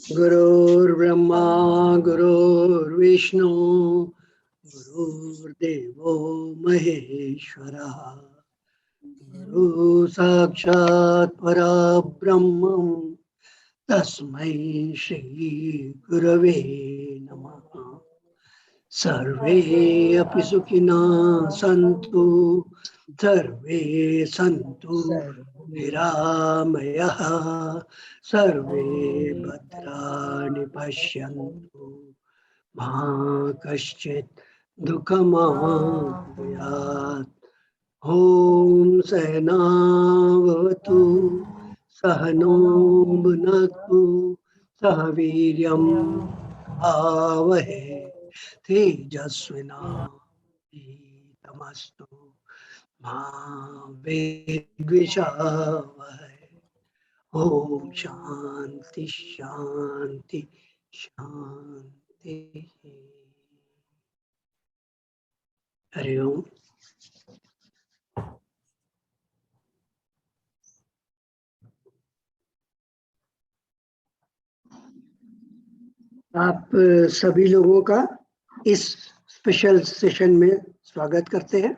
गुरुर्ब्रह्मा गुरुर्विष्णु गुरुर्देवो महेश्वरः गुरु साक्षात् परब्रह्म तस्मै श्री गुरवे नमः। सर्वे अपि सुखिनः सन्तु सर्वे सन्तु निरामयः सर्वे भद्राणि पश्यन्तु मा कश्चित् दुःखमाप्नुयात्। ॐ सहना भवतु सहनो भुनक्तु सह वीर्यं भावहे तेजस्विनावधीतमस्तु मा विद्विषावहै। ओम शांति शांति शांति। हरि ओम। आप सभी लोगों का इस स्पेशल सेशन में स्वागत करते हैं।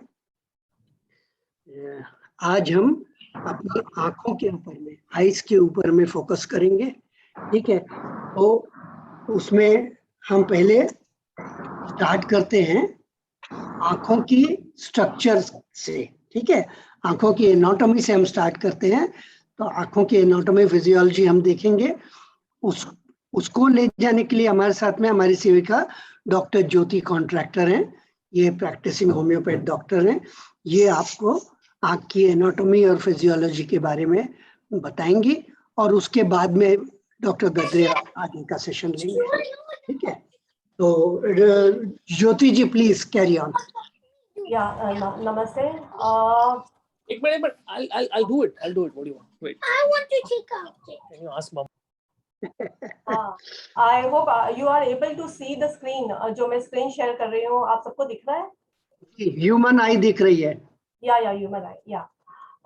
आज हम अपनी आंखों के ऊपर में, आइज के ऊपर में फोकस करेंगे। ठीक है, तो उसमें हम पहले स्टार्ट करते हैं आंखों की स्ट्रक्चर से। ठीक है, आंखों की एनाटॉमी से हम स्टार्ट करते हैं। तो आंखों की एनाटॉमी फिजियोलॉजी हम देखेंगे। उसको ले जाने के लिए हमारे साथ में हमारी सेविका डॉक्टर ज्योति कॉन्ट्रैक्टर हैं। ये प्रैक्टिसिंग होम्योपैथ डॉक्टर हैं। ये आपको आंख की एनाटॉमी और फिजियोलॉजी के बारे में बताएंगी और उसके बाद में डॉक्टर गद्रे आगे का सेशन लेंगे। ठीक है, तो ज्योति जी प्लीज कैरी ऑन। नमस्ते। एक minute, I'll do it. What do you want? Wait. I want to take out it. Can you ask mom? I hope you are able to see the screen. जो मैं screen share कर रही हूँ, आप सबको दिख रहा है? ह्यूमन आई दिख रही है। या ह्यूमन आई या।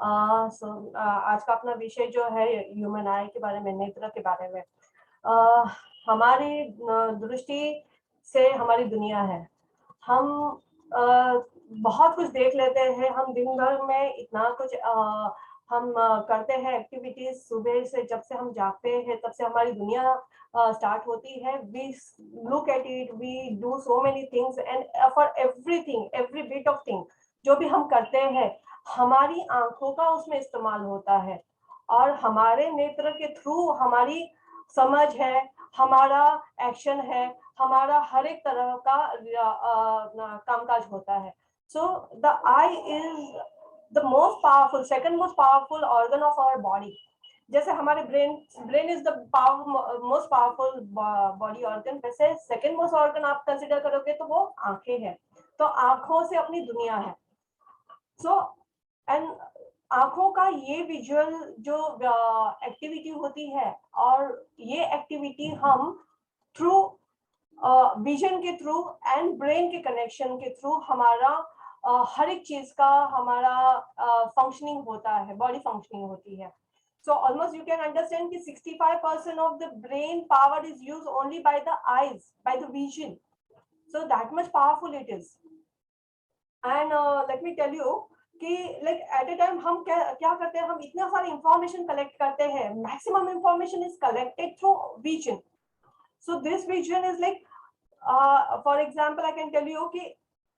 आज का अपना विषय जो है ह्यूमन आई के बारे में, नेत्र के बारे में। हमारी दृष्टि से हमारी दुनिया है। हम बहुत कुछ देख लेते हैं। हम दिन भर में इतना कुछ हम करते हैं एक्टिविटीज। सुबह से जब से हम जागते हैं तब से हमारी दुनिया स्टार्ट होती है। We look at it, we do so many things and for everything, every bit of thing जो भी हम करते हैं हमारी आंखों का उसमें इस्तेमाल होता है। और हमारे नेत्र के थ्रू हमारी समझ है, हमारा एक्शन है, हमारा हर एक तरह का कामकाज होता है। So the I is the most powerful, second most powerful organ of our body. जैसे हमारे brain is the most powerful body organ, वैसे second most organ आप consider करोगे तो वो आंखें हैं। तो आंखों से अपनी दुनिया है। So and आंखों का ये विजुअल जो एक्टिविटी होती है और ये एक्टिविटी हम थ्रू विजन के थ्रू एंड ब्रेन के कनेक्शन के थ्रू हमारा हर एक चीज का हमारा फंक्शनिंग होता है, बॉडी फंक्शनिंग होती है। So almost you can understand कि 65% of the brain power is used only by the eyes, by the vision. So that much powerful it is. And let me tell you कि like at a time हम क्या करते हैं, हम इतना सारा information collect करते हैं। Maximum information is collected through vision. So this vision is like for example I can tell you कि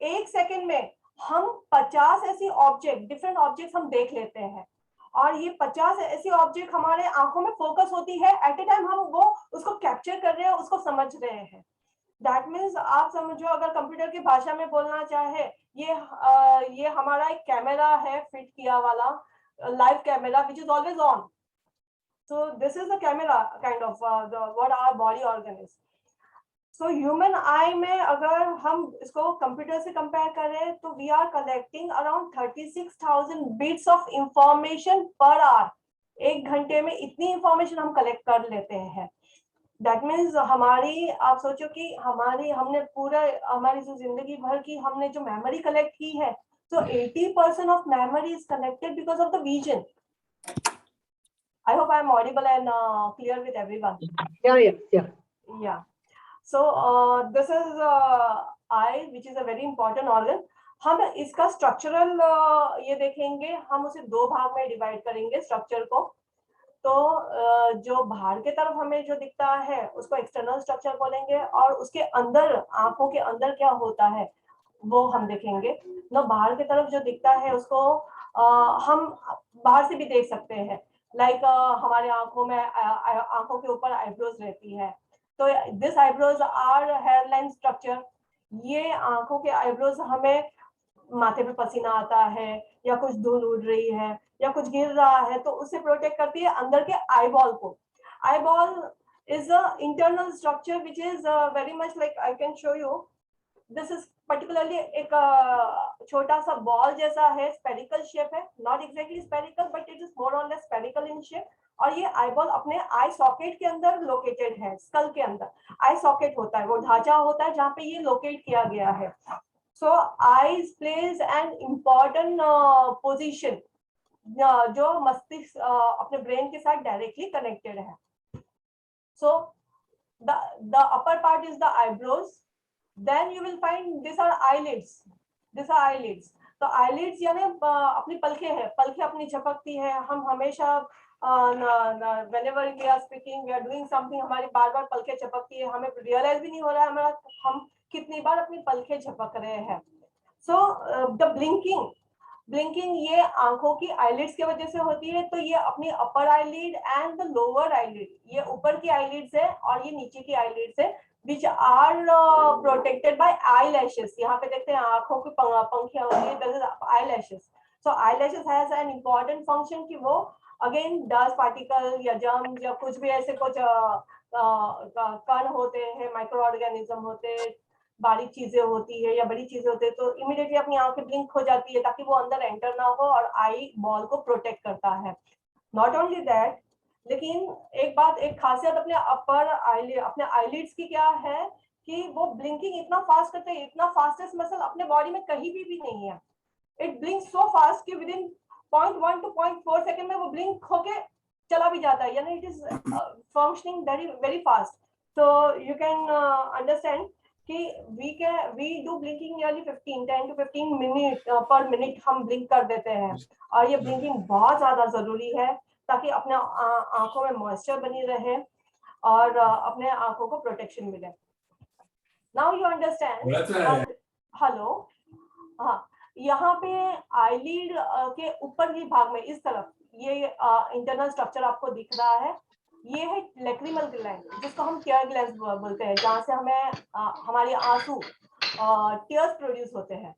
एक सेकेंड में हम 50 ऐसी ऑब्जेक्ट, डिफरेंट ऑब्जेक्ट्स हम देख लेते हैं और ये 50 ऐसी ऑब्जेक्ट हमारे आंखों में फोकस होती है। एट ए टाइम हम वो उसको कैप्चर कर रहे हैं, उसको समझ रहे हैं। दैट मीन्स आप समझो, अगर कंप्यूटर की भाषा में बोलना चाहे, ये हमारा एक कैमरा है फिट किया वाला, live camera which is always on. So this is the camera kind of what our body organ is. So human eye में अगर हम इसको कंप्यूटर से कंपेयर करें तो we are collecting around 36,000 bits of information per hour. एक घंटे में इतनी इंफॉर्मेशन हम कलेक्ट कर लेते हैं। दैट मीन्स हमारी, आप सोचो कि हमने पूरा हमारी जो जिंदगी भर की हमने जो मेमोरी कलेक्ट की है, तो 80% of memory is collected because of the vision. I hope I am audible and clear with everyone. Yeah. So this is eye, which is a very important organ. हम इसका स्ट्रक्चरल ये देखेंगे, हम उसे दो भाग में डिवाइड करेंगे स्ट्रक्चर को. तो जो बाहर के तरफ हमें जो दिखता है उसको एक्सटर्नल स्ट्रक्चर बोलेंगे, और उसके अंदर आंखों के अंदर क्या होता है वो हम देखेंगे. ना बाहर की तरफ जो दिखता है उसको हम बाहर से भी देख सकते हैं. लाइक हमारे आंखों में आंखों के ऊपर आईब्रोज रहती है, तो this eyebrows are hair line structure. ये आंखों के आईब्रोज हमें माथे पे पसीना आता है या कुछ धूल उड़ रही है या कुछ गिर रहा है तो उससे प्रोटेक्ट करती है अंदर के आईबॉल को. Eyeball is a internal structure which is very much like I can show you. This is particularly एक छोटा सा बॉल जैसा है, स्पेरिकल शेप है, not exactly spherical but it is more और लेस स्पेरिकल इन शेप. और ये eyeball अपने आई सॉकेट के अंदर लोकेटेड है. स्कल के अंदर आई सॉकेट होता है, वो ढांचा होता है जहाँ पे ये लोकेट किया गया है. So eyes plays an important position जो मस्तिष्क अपने ब्रेन के साथ डायरेक्टली कनेक्टेड है. So the upper part is the eyebrows. Then you will find these are eyelids. These are eyelids. तो eyelids यानी अपनी पलकें हैं, पलकें अपनी झपकती है. हम हमेशा whenever we are speaking, we are doing something, हमारी बार-बार पलकें झपकती है, हमें रियलाइज भी नहीं हो रहा है हमारा हम कितनी बार अपनी पलकें झपक रहे हैं. So the blinking ये आंखों की eyelids की वजह से होती है. तो ये अपनी upper eyelid and the lower eyelid, ये ऊपर की eyelids है और ये नीचे की eyelids है, which are protected by eyelashes. यहाँ पे देखते हैं आंखों की पंखियां होती है, that is eyelashes. So eyelashes has an important function कि वो again dust particle या germs या कुछ भी ऐसे कुछ कण होते हैं, माइक्रो ऑर्गेनिज्म होते हैं, बारीक चीजें होती है या बड़ी चीजें होती है, तो इमीडिएटली अपनी आंखें ब्लिंक हो जाती है ताकि वो अंदर एंटर ना हो और आई बॉल को प्रोटेक्ट करता है. नॉट ओनली दैट, लेकिन एक बात, एक खासियत अपने अपर आईलिड, अपने आईलिड्स की क्या है कि वो ब्लिंकिंग इतना फास्ट करते हैं, इतना फास्टेस्ट मसल अपने बॉडी में कहीं भी नहीं है. इट ब्लिंक्स सो फास्ट कि विदिन 0.1 to 0.4 सेकंड में वो ब्लिंक होके चला भी जाता है, यानी it is functioning very fast. So you can understand कि we do blinking nearly 10 to 15 minute पर मिनट हम ब्लिंक कर देते हैं. और ये ब्लिंकिंग बहुत ज्यादा जरूरी है ताकि अपने आंखों में मॉइस्चर बनी रहे और अपने आंखों को प्रोटेक्शन मिले. Now you understand. हेलो. हाँ, यहाँ पे आईलिड के ऊपर ही भाग में इस तरफ ये इंटरनल स्ट्रक्चर आपको दिख रहा है. ये है लैक्रिमल ग्लैंड, जिसको हम टीयर ग्लैंड बोलते हैं, जहाँ से हमें हमारे आंसू टीयर्स प्रोड्यूस होते हैं.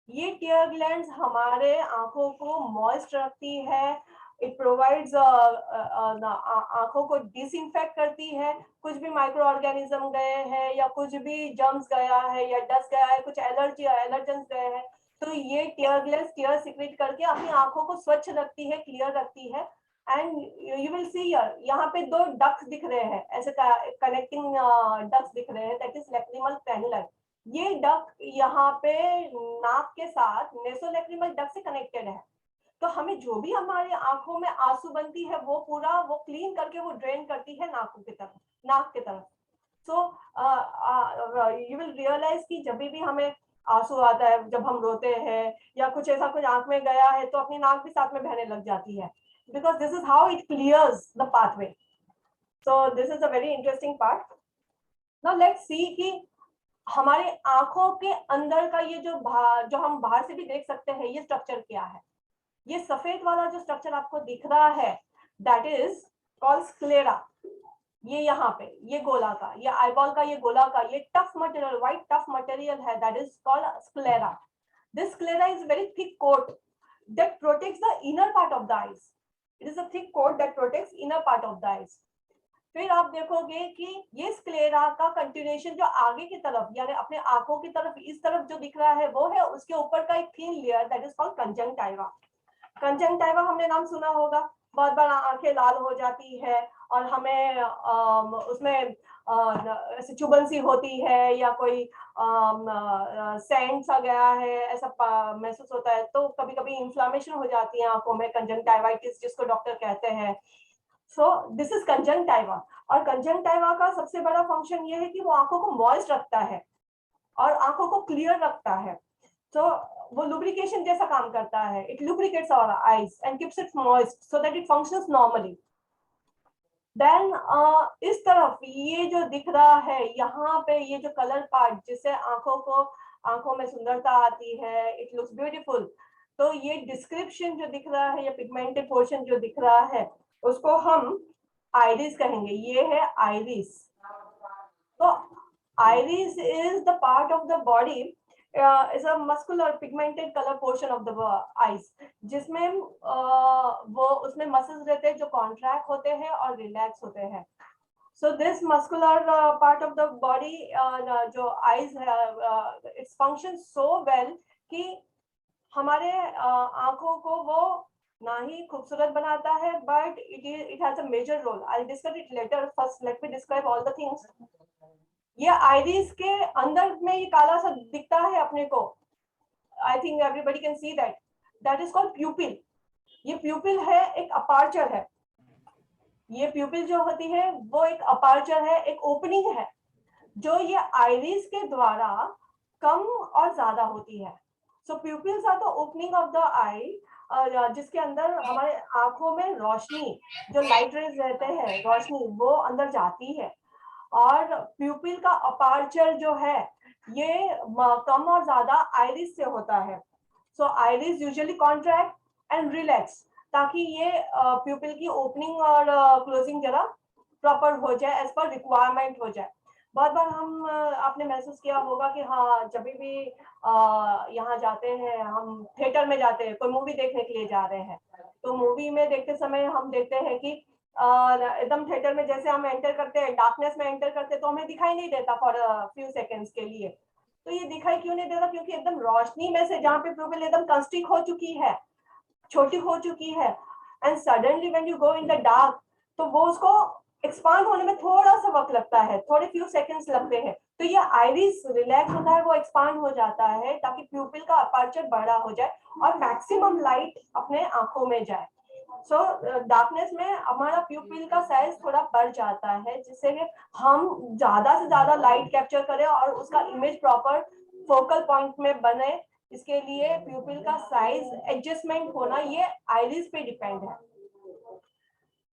ये टीयर ग्लैंड्स हमारे आंखों को मॉइस्ट रखती है. इट प्रोवाइड्स आंखों को डिसइंफेक्ट करती है. कुछ भी माइक्रो ऑर्गेनिज्म गए हैं या कुछ भी जर्म्स गया है या डस्ट गया है, कुछ एलर्जेंस गए हैं, तो ये टीयर ग्लैंड्स टीयर सिक्रेट करके अपनी आंखों को स्वच्छ रखती है, क्लियर रखती है. एंड यू विल सी यहाँ पे दो डक्स दिख रहे हैं, ऐसे कनेक्टिंग डक्स दिख रहे हैं, दैट इज लैक्रिमल कैनुला. ये डक यहाँ पे नाक के साथ नेसोलैक्रिमल डक से कनेक्टेड है. तो हमें जो भी हमारे आंखों में आंसू बनती है वो पूरा वो क्लीन करके वो ड्रेन करती है नाक की तरफ. सो यू विल रियलाइज कि जब भी हमें आंसू आता है, जब हम रोते हैं या कुछ ऐसा कुछ आंख में गया है, तो अपनी नाक भी साथ में बहने लग जाती है, because this is how it clears the pathway. So this is a very interesting part. Now let's see कि हमारे आंखों के अंदर का ये जो हम बाहर से भी देख सकते हैं, ये स्ट्रक्चर क्या है. ये सफेद वाला जो स्ट्रक्चर आपको दिख रहा है, that is called sclera. ये यहाँ पे ये गोला का, ये आईबॉल का ये गोला का ये tough material, white tough material है, that is called sclera. This sclera is very thick coat that protects the inner part of the eyes. It is a thick coat that protects inner part of the eyes. फिर आप देखोगे कि ये sclera का continuation जो आगे की तरफ यानी अपने आंखों की तरफ इस तरफ जो दिख रहा है वो है उसके ऊपर का एक thin layer, that is called conjunctiva. Conjunctiva हमने नाम सुना होगा. बहुत बार आंखें लाल हो जाती है और हमें उसमें ऐसे चुभन सी होती है या कोई सैंड सा गया है ऐसा महसूस होता है, तो कभी कभी इन्फ्लामेशन हो जाती है आंखों में, कंजंक्टिवाइटिस जिसको डॉक्टर कहते हैं. सो दिस इज कंजंक्टिवा, और कंजंक्टिवा का सबसे बड़ा फंक्शन ये है कि वो आंखों को मॉइस्ट रखता है और आंखों को क्लियर रखता है। तो वो लुब्रिकेशन जैसा काम करता है, it lubricates our eyes and keeps it moist so that it functions normally. Then इस तरफ ये जो दिख रहा है यहाँ पे, ये जो कलर पार्ट जिससे आंखों में सुंदरता आती है, इट लुक्स ब्यूटीफुल, तो ये डिस्क्रिप्शन जो दिख रहा है या पिगमेंटेड पोर्शन जो दिख रहा है उसको हम आइरिस कहेंगे। ये है आइरिस। तो iris is the part of the body, is a muscular pigmented color portion of the eyes, जिसमें वो उसमें मसल्स रहते हैं जो कॉन्ट्रैक्ट होते हैं और रिलैक्स होते हैं। So this muscular part of the body, जो eyes है, its functions so well कि हमारे आंखों को वो ना ही खूबसूरत बनाता है, but it has a major role. I'll discuss it later. First, let me describe all the things. ये आइरिस के अंदर में ये काला सा दिखता है अपने को, I think everybody can see that, that is called प्यूपिल। ये प्यूपिल है, एक अपार्चर है। ये प्यूपिल जो होती है वो एक अपार्चर है, एक ओपनिंग है जो ये आइरिस के द्वारा कम और ज्यादा होती है। So pupils are the opening of the eye, जिसके अंदर हमारे आंखों में रोशनी, जो लाइट रेज रहते हैं, रोशनी वो अंदर जाती है। और प्यूपिल का अपार्चर जो है ये कम और ज्यादा आइरिस से होता है। So iris usually contract and relax, ताकि ये प्यूपिल की ओपनिंग और क्लोजिंग जरा प्रॉपर हो जाए, एज पर रिक्वायरमेंट हो जाए। बहुत बार हम आपने महसूस किया होगा कि हाँ, जब भी यहाँ जाते हैं, हम थिएटर में जाते हैं, कोई मूवी देखने के लिए जा रहे हैं, तो मूवी में देखते समय हम देखते हैं कि एकदम थिएटर में जैसे हम एंटर करते हैं, डार्कनेस में एंटर करते हैं, तो हमें दिखाई नहीं देता फॉर फ्यू सेकेंड्स के लिए। तो ये दिखाई क्यों नहीं देता? क्योंकि एकदम रोशनी में से जहाँ पे प्यूपिल एकदम कंस्ट्रिक्ट हो चुकी है, छोटी हो चुकी है, and suddenly when you go in the dark, तो वो उसको एक्सपांड होने में थोड़ा सा वक्त लगता है, थोड़े फ्यू सेकंड्स लगते हैं। तो ये आइरिस रिलैक्स होता है, वो एक्सपांड हो जाता है ताकि प्यूपिल का अपर्चर बड़ा हो जाए और मैक्सिमम लाइट अपने आंखों में जाए। सो डार्कनेस में हमारा प्यूपिल का साइज थोड़ा बढ़ जाता है, जिससे हम ज्यादा से ज्यादा लाइट कैप्चर करें और उसका इमेज प्रॉपर फोकल पॉइंट में बने। इसके लिए प्यूपिल का साइज एडजस्टमेंट होना ये आइरिस पे डिपेंड है।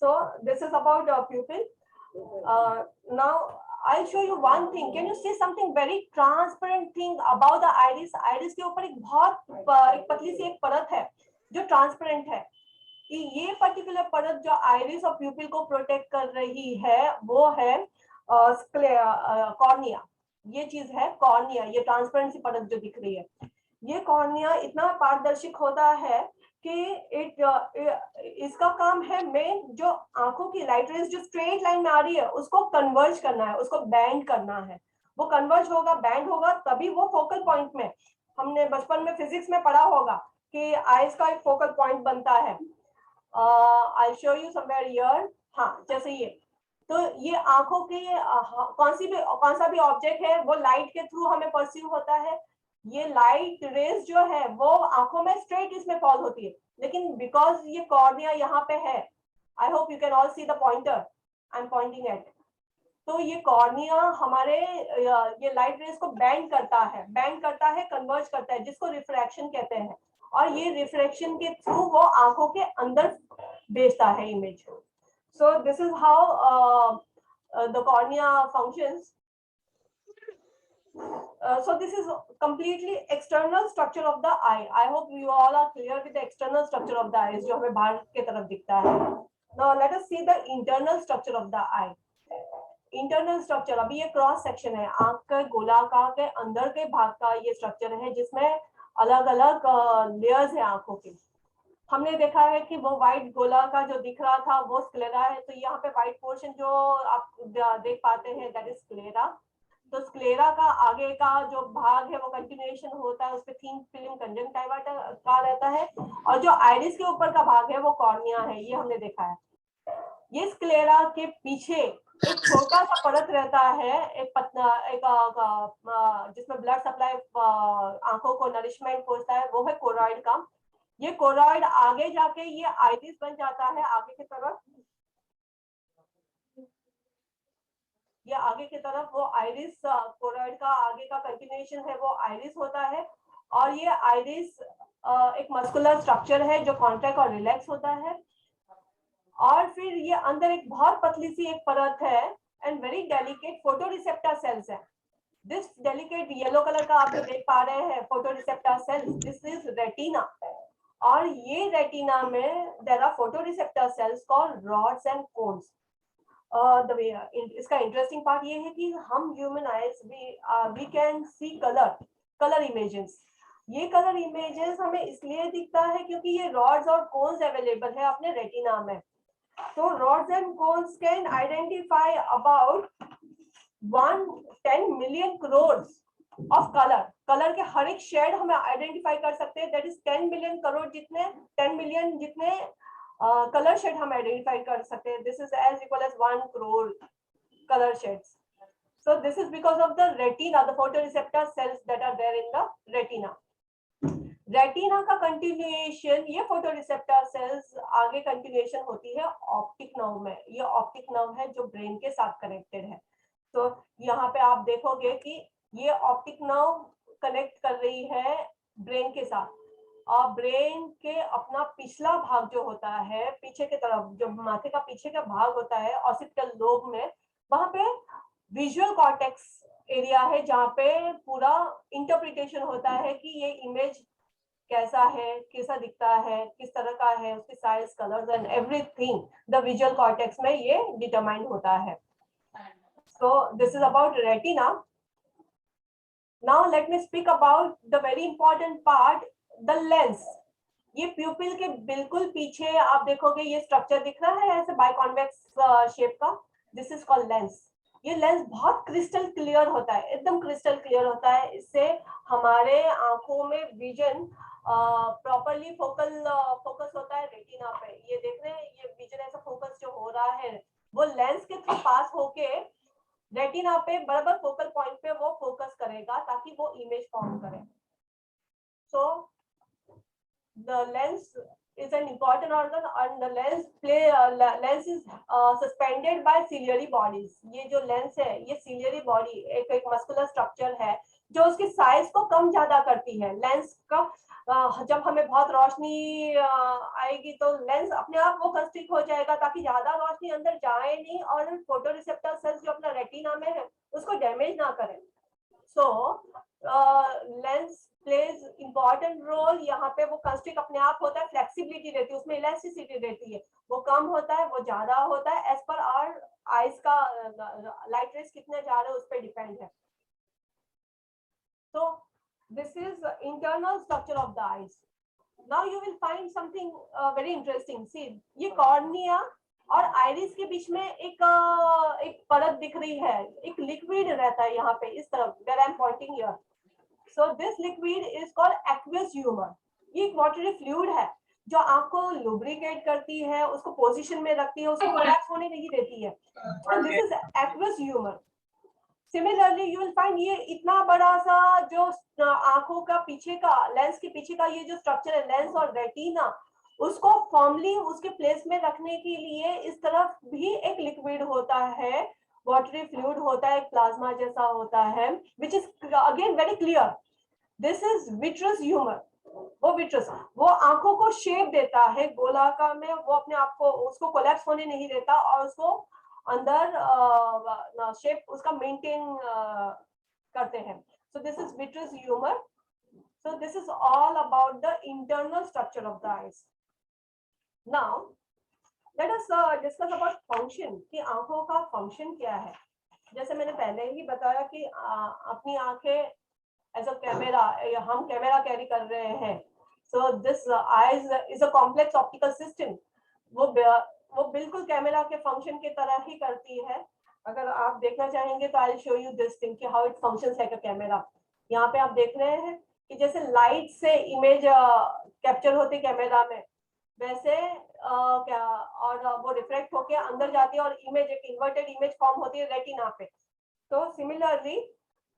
So this is about pupil. Now I'll show you one thing. Can you see something very transparent thing about the iris? Iris के ऊपर एक पतली सी एक परत है जो ट्रांसपेरेंट है। ये पर्टिकुलर परत जो आइरिस और प्यूपिल को प्रोटेक्ट कर रही है वो है कॉर्निया। ये चीज है कॉर्निया, ये ट्रांसपेरेंट सी परत जो दिख रही है। ये कॉर्निया इतना पारदर्शिक होता है कि इसका काम है मेन, जो आंखों की लाइट रेज जो स्ट्रेट लाइन में आ रही है उसको कन्वर्ज करना है, उसको बैंड करना है। वो कन्वर्ज होगा, बैंड होगा, तभी वो फोकल पॉइंट में, हमने बचपन में फिजिक्स में पढ़ा होगा कि आइज का एक फोकल पॉइंट बनता है। I show you somewhere here. हाँ, जैसे ये, तो ये आंखों की कौन सा भी ऑब्जेक्ट है वो लाइट के थ्रू हमें परसीव होता है। ये लाइट रेज जो है वो आंखों में स्ट्रेट इसमें फॉल होती है, लेकिन बिकॉज ये कॉर्निया यहाँ पे है, I hope you can all see the pointer I am pointing eight. तो ये कॉर्निया हमारे ये लाइट रेज को बैंड करता है, कन्वर्ज करता है, जिसको रिफ्रैक्शन कहते हैं। और ये रिफ्रैक्शन के थ्रू वो आंखों के अंदर भेजता है image. So this is how the cornea functions. So this is completely external structure of the eye. I hope you all are clear with the external structure of the eyes, जो हमें बाहर के तरफ दिखता है. Now let us see the internal structure of the eye. Internal structure, अभी ये cross section है, आंख के गोलाकार के अंदर के भाग का ये स्ट्रक्चर है, जिसमें अलग अलग लेयर्स है आंखों के. हमने देखा है कि वो व्हाइट गोला का जो दिख रहा था वो स्क्लेरा है, तो यहाँ पे व्हाइट पोर्शन जो आप देख पाते हैं दैट इज स्क्लेरा. तो स्क्लेरा का आगे का जो भाग है वो कंटिन्यूएशन होता है, उसपे थिन फिल्म कंजंक्टिवा का रहता है, और जो आइरिस के ऊपर का भाग है वो कॉर्निया है, ये हमने देखा है. ये स्क्लेरा के पीछे एक छोटा सा परत रहता है, जिसमें ब्लड सप्लाई आंखों को नरिशमेंट पहुंचता है, वो है कोरॉइड का. ये कोरॉइड आगे जाके ये आइरिस बन जाता है आगे की तरफ, ये आगे की तरफ वो आइरिस कोरॉइड का आगे का कंटिन्यूएशन है, वो आइरिस होता है। और ये आइरिस एक मस्कुलर स्ट्रक्चर है जो कॉन्ट्रैक्ट और रिलैक्स होता है। और फिर ये अंदर एक बहुत पतली सी एक परत है and very delicate photoreceptor cells है। दिस डेलिकेट येलो कलर का आप जो देख पा रहे हैं photoreceptor cells, this is retina. और ये रेटिना में there are photoreceptor cells called rods and cones. इसका इंटरेस्टिंग पार्ट ये है कि हम human eyes we can see colour images. ये कलर इमेजेस हमें इसलिए दिखता है क्योंकि ये रॉड्स और कोन्स अवेलेबल है अपने रेटिना में। तो rods and cones can identify about 10 million crore of colour के हर एक शेड हमें आइडेंटिफाई कर सकते हैं। दैट इज 10 मिलियन करोड़ जितने 10 मिलियन जितने कलर शेड हम आइडेंटिफाई कर सकते हैं। This is as equal as 1 crore color shades. So this is because of the retina, the photoreceptor cells that are there in the retina. Retina का continuation, ये photoreceptor sales आगे continuation होती है optic nerve में। ये ऑप्टिक नर्व है जो brain के साथ कनेक्टेड है। तो यहाँ पे आप देखोगे कि ये ऑप्टिक नर्व कनेक्ट कर रही है ब्रेन के साथ। और ब्रेन के अपना पिछला भाग जो होता है, पीछे की तरफ जो माथे का पीछे का भाग होता है ऑसिपिटल लोब में, वहां पे विजुअल कॉर्टेक्स एरिया है जहाँ पे पूरा इंटरप्रिटेशन होता है कि ये इमेज कैसा है, कैसा दिखता है, किस तरह का है, उसकी size, colours and everything the visual cortex में ये डिटरमाइन होता है। So this is about retina. Now let me speak about the very important part, the lens. ये प्यूपिल के बिल्कुल पीछे आप देखोगे ये स्ट्रक्चर दिख रहा है ऐसे बाइकॉन्वेक्स शेप का, दिस इज कॉल्ड लेंस। ये लेंस बहुत क्रिस्टल क्लियर होता है, एकदम क्रिस्टल क्लियर होता है। इससे हमारे आंखों में विजन प्रॉपरली फोकस होता है रेटिना पे। ये देख रहे हैं, ये विजन ऐसा फोकस जो हो रहा है वो लेंस के थ्रू पास होके रेटिना पे बराबर फोकल पॉइंट पे वो फोकस करेगा ताकि वो इमेज फॉर्म करे। सो the lens is an important organ and the lens is suspended by ciliary bodies. ये जो लेंस है ये सिलियरी बॉडी एक मस्कुलर स्ट्रक्चर है जो उसकी साइज को कम ज्यादा करती है। लेंस का जब हमें बहुत रोशनी आएगी तो लेंस अपने आप वो कंस्ट्रिक्ट हो जाएगा ताकि ज्यादा रोशनी अंदर जाए नहीं और फोटोरिसेप्टर सेल्स जो अपना रेटिना में है उसको डैमेज ना करें। सो लेंस प्लेज इंपॉर्टेंट रोल। यहाँ पे वो कंस्ट्रिक्ट अपने आप होता है, फ्लेक्सिबिलिटी रहती है उसमें, इलास्टिसिटी रहती है, वो कम होता है, वो ज्यादा होता है, एज पर आवर आईज का लाइट रेस कितने जा रहे हैं उस पर डिपेंड है। So this is internal structure of the eyes. Now you will find something very interesting. See, ये कॉर्निया और आइरिस के बीच में एक परत दिख रही है, एक लिक्विड रहता है यहाँ पे इस तरफ, where I am pointing here. So this liquid is called aqueous humor. ये एक वाटरी फ्लूइड है जो आंख को लुब्रिकेट करती है, उसको पोजीशन में रखती है, उसको कोलैप्स होने नहीं देती है। So this is aqueous humor. Similarly, you will find ये इतना बड़ा सा जो आंखों का पीछे का, लेंस के पीछे का ये जो स्ट्रक्चर है लेंस और रेटिना, उसको फॉर्मली उसके प्लेस में रखने के लिए इस तरफ भी एक लिक्विड होता है, वाटरी फ्लूइड होता है, प्लाज्मा जैसा होता है, which is again very clear. This is vitreous humor. वो विट्रस वो आंखों को शेप देता है गोलाकार में, वो अपने आप को उसको कोलैप्स होने नहीं देता और उसको अंदर शेप उसका मेंटेन करते हैं। So this is vitreous humor. So this is all about the internal structure of the eyes. Now let us discuss about function, कि आंखों का फंक्शन क्या है। जैसे मैंने पहले ही बताया कि अपनी आंखें एज अ कैमरा, हम कैमरा कैरी कर रहे हैं। So this eyes is a complex optical system. वो बिल्कुल कैमरा के फंक्शन की तरह ही करती है। अगर आप देखना चाहेंगे तो I will show you this thing कि how it functions like a camera. यहाँ पे आप देख रहे हैं कि जैसे लाइट से इमेज कैप्चर होती कैमरा में, वैसे क्या और वो रिफ्लेक्ट होके अंदर जाती है और इमेज एक इन्वर्टेड इमेज फॉर्म होती है रेटिना पे। तो सिमिलरली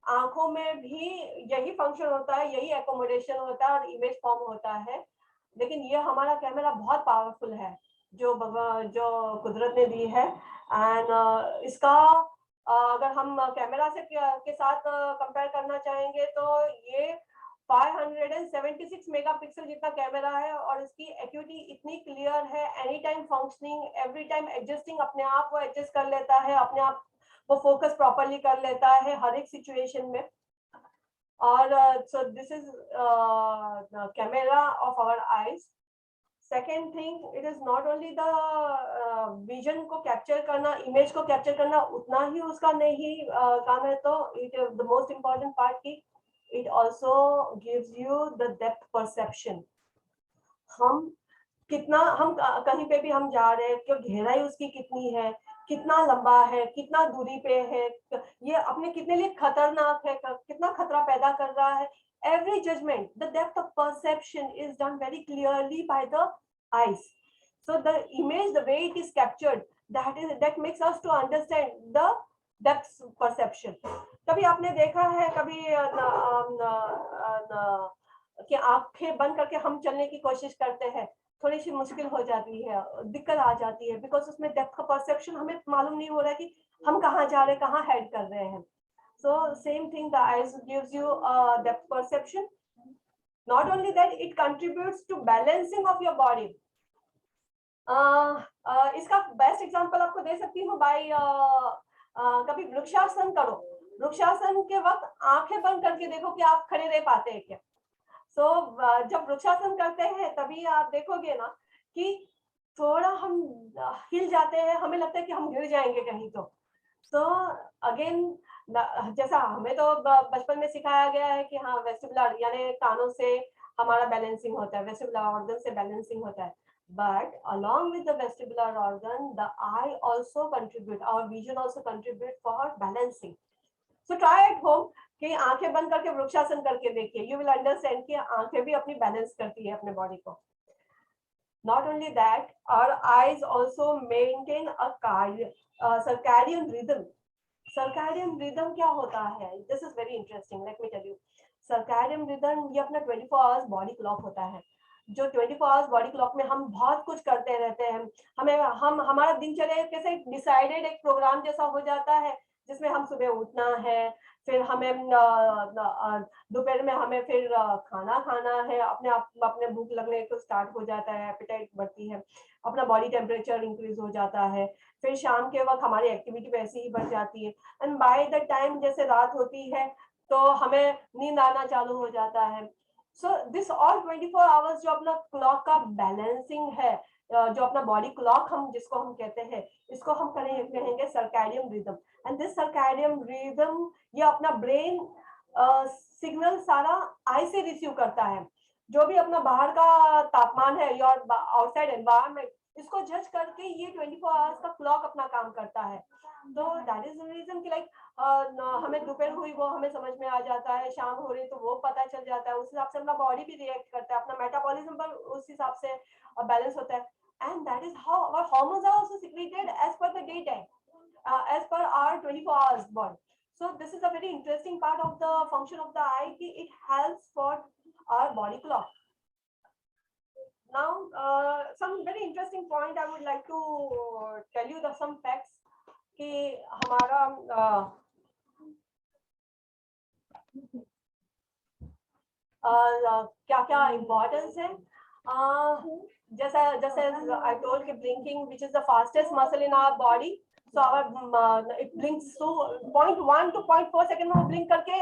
आंखों में भी यही फंक्शन होता है, यही एकोमोडेशन होता है और इमेज फॉर्म होता है। लेकिन ये हमारा कैमरा बहुत पावरफुल है जो कुदरत ने दी है। एंड इसका अगर हम कैमरा से के साथ कंपेयर करना चाहेंगे तो ये 576 मेगापिक्सल जितना कैमरा है और इसकी एक्यूटी इतनी क्लियर है, any time functioning, every time adjusting, अपने आप वो एडजस्ट कर लेता है, अपने आप वो फोकस प्रॉपरली कर लेता है हर एक सिचुएशन में. और so this is the camera of our eyes. Second thing, it is not only the vision को कैप्चर करना, इमेज को कैप्चर करना उतना ही उसका नहीं काम है, तो it is the most important part की it also gives you the depth perception. हम कितना, हम कहीं पे भी हम जा रहे हैं, क्यों गहराई उसकी कितनी है, कितना लंबा है, कितना दूरी पे है, ये अपने कितने लिए खतरनाक है, कितना खतरा पैदा कर रहा है. Every judgment, the depth of perception is done very clearly by the eyes. So the image, the way it is captured, that makes us to understand the depth perception. कभी आपने देखा है कभी कि आंखें बंद करके हम चलने की कोशिश करते हैं, थोड़ी सी मुश्किल हो जाती है, दिक्कत आ जाती है, बिकॉज उसमें डेप्थ का परसेप्शन हमें मालूम नहीं हो रहा है कि हम कहाँ जा रहे हैं, कहाँ हेड कर रहे हैं. So same thing, the eyes gives you a depth perception. Not only that, it contributes to balancing of your body. इसका बेस्ट एग्जांपल आपको दे सकती हूँ बाय कभी वृक्षासन करो. वृक्षासन के वक्त आंखें बंद करके देखो कि आप खड़े रह पाते हैं क्या. So जब वृक्षासन करते हैं तभी आप देखोगे ना कि थोड़ा हम हिल जाते हैं, हमें लगता है कि हम गिर जाएंगे कहीं तो. So again, जैसा हमें तो बचपन में सिखाया गया है कि हाँ वेस्टिबुलर यानी कानों से हमारा बैलेंसिंग होता है, वेस्टिबुलर ऑर्गन से बैलेंसिंग होता है. But along with the vestibular organ, the eye also contribute, our vision also contribute for balancing. So try at home कि आंखें बंद करके वृक्षासन करके देखिए, you will understand कि आंखें भी अपनी बैलेंस करती है अपने बॉडी को. Not only that, our eyes also maintain a circadian rhythm. Circadian rhythm क्या होता है? This is very interesting. Let me tell you. Circadian rhythm ये अपना 24 hours body clock होता है. जो 24 आवर्स बॉडी क्लॉक में हम बहुत कुछ करते रहते हैं, हम हमारा दिनचर्या कैसे डिसाइडेड एक प्रोग्राम जैसा हो जाता है, जिसमें हम सुबह उठना है, फिर हमें दोपहर में हमें फिर खाना खाना है, अपने भूख लगने को स्टार्ट हो जाता है, एपेटाइट बढ़ती है, अपना बॉडी टेम्परेचर इंक्रीज हो जाता है, फिर शाम के वक्त हमारी एक्टिविटी वैसे ही बढ़ जाती है, एंड बाय द टाइम जैसे रात होती है तो हमें नींद आना चालू हो जाता है. So this all 24 hours जो अपना क्लॉक का बैलेंसिंग है, जो अपना बॉडी क्लॉक हम जिसको हम कहते हैं, इसको हम कहेंगे circadian rhythm. And this circadian rhythm ये अपना ब्रेन सिग्नल सारा आई से रिसीव करता है. जो भी अपना बाहर का तापमान है, योर आउटसाइड एनवायरनमेंट, इसको जज करके ये 24 आवर्स का क्लॉक अपना काम करता है. तो दैट इज द रीजन कि लाइक हमें दोपहर हुई वो हमें समझ में आ जाता है, शाम हो रही तो वो पता चल जाता है, उस हिसाब से अपना बॉडी भी रिएक्ट करता है, अपना मेटाबॉलिज्म पर उस हिसाब से बैलेंस होता है. And that is how our hormones are also secreted as per the day time, as per our 24 hours body. So this is a very interesting part of the function of the eye, it helps for our body clock. Now some very interesting point I would like to tell you some facts कि हमारा क्या क्या importance है. जैसे I told कि blinking, which is the fastest muscle in our body, so our it blinks to 0.1 to 0.4 second में वो blink करके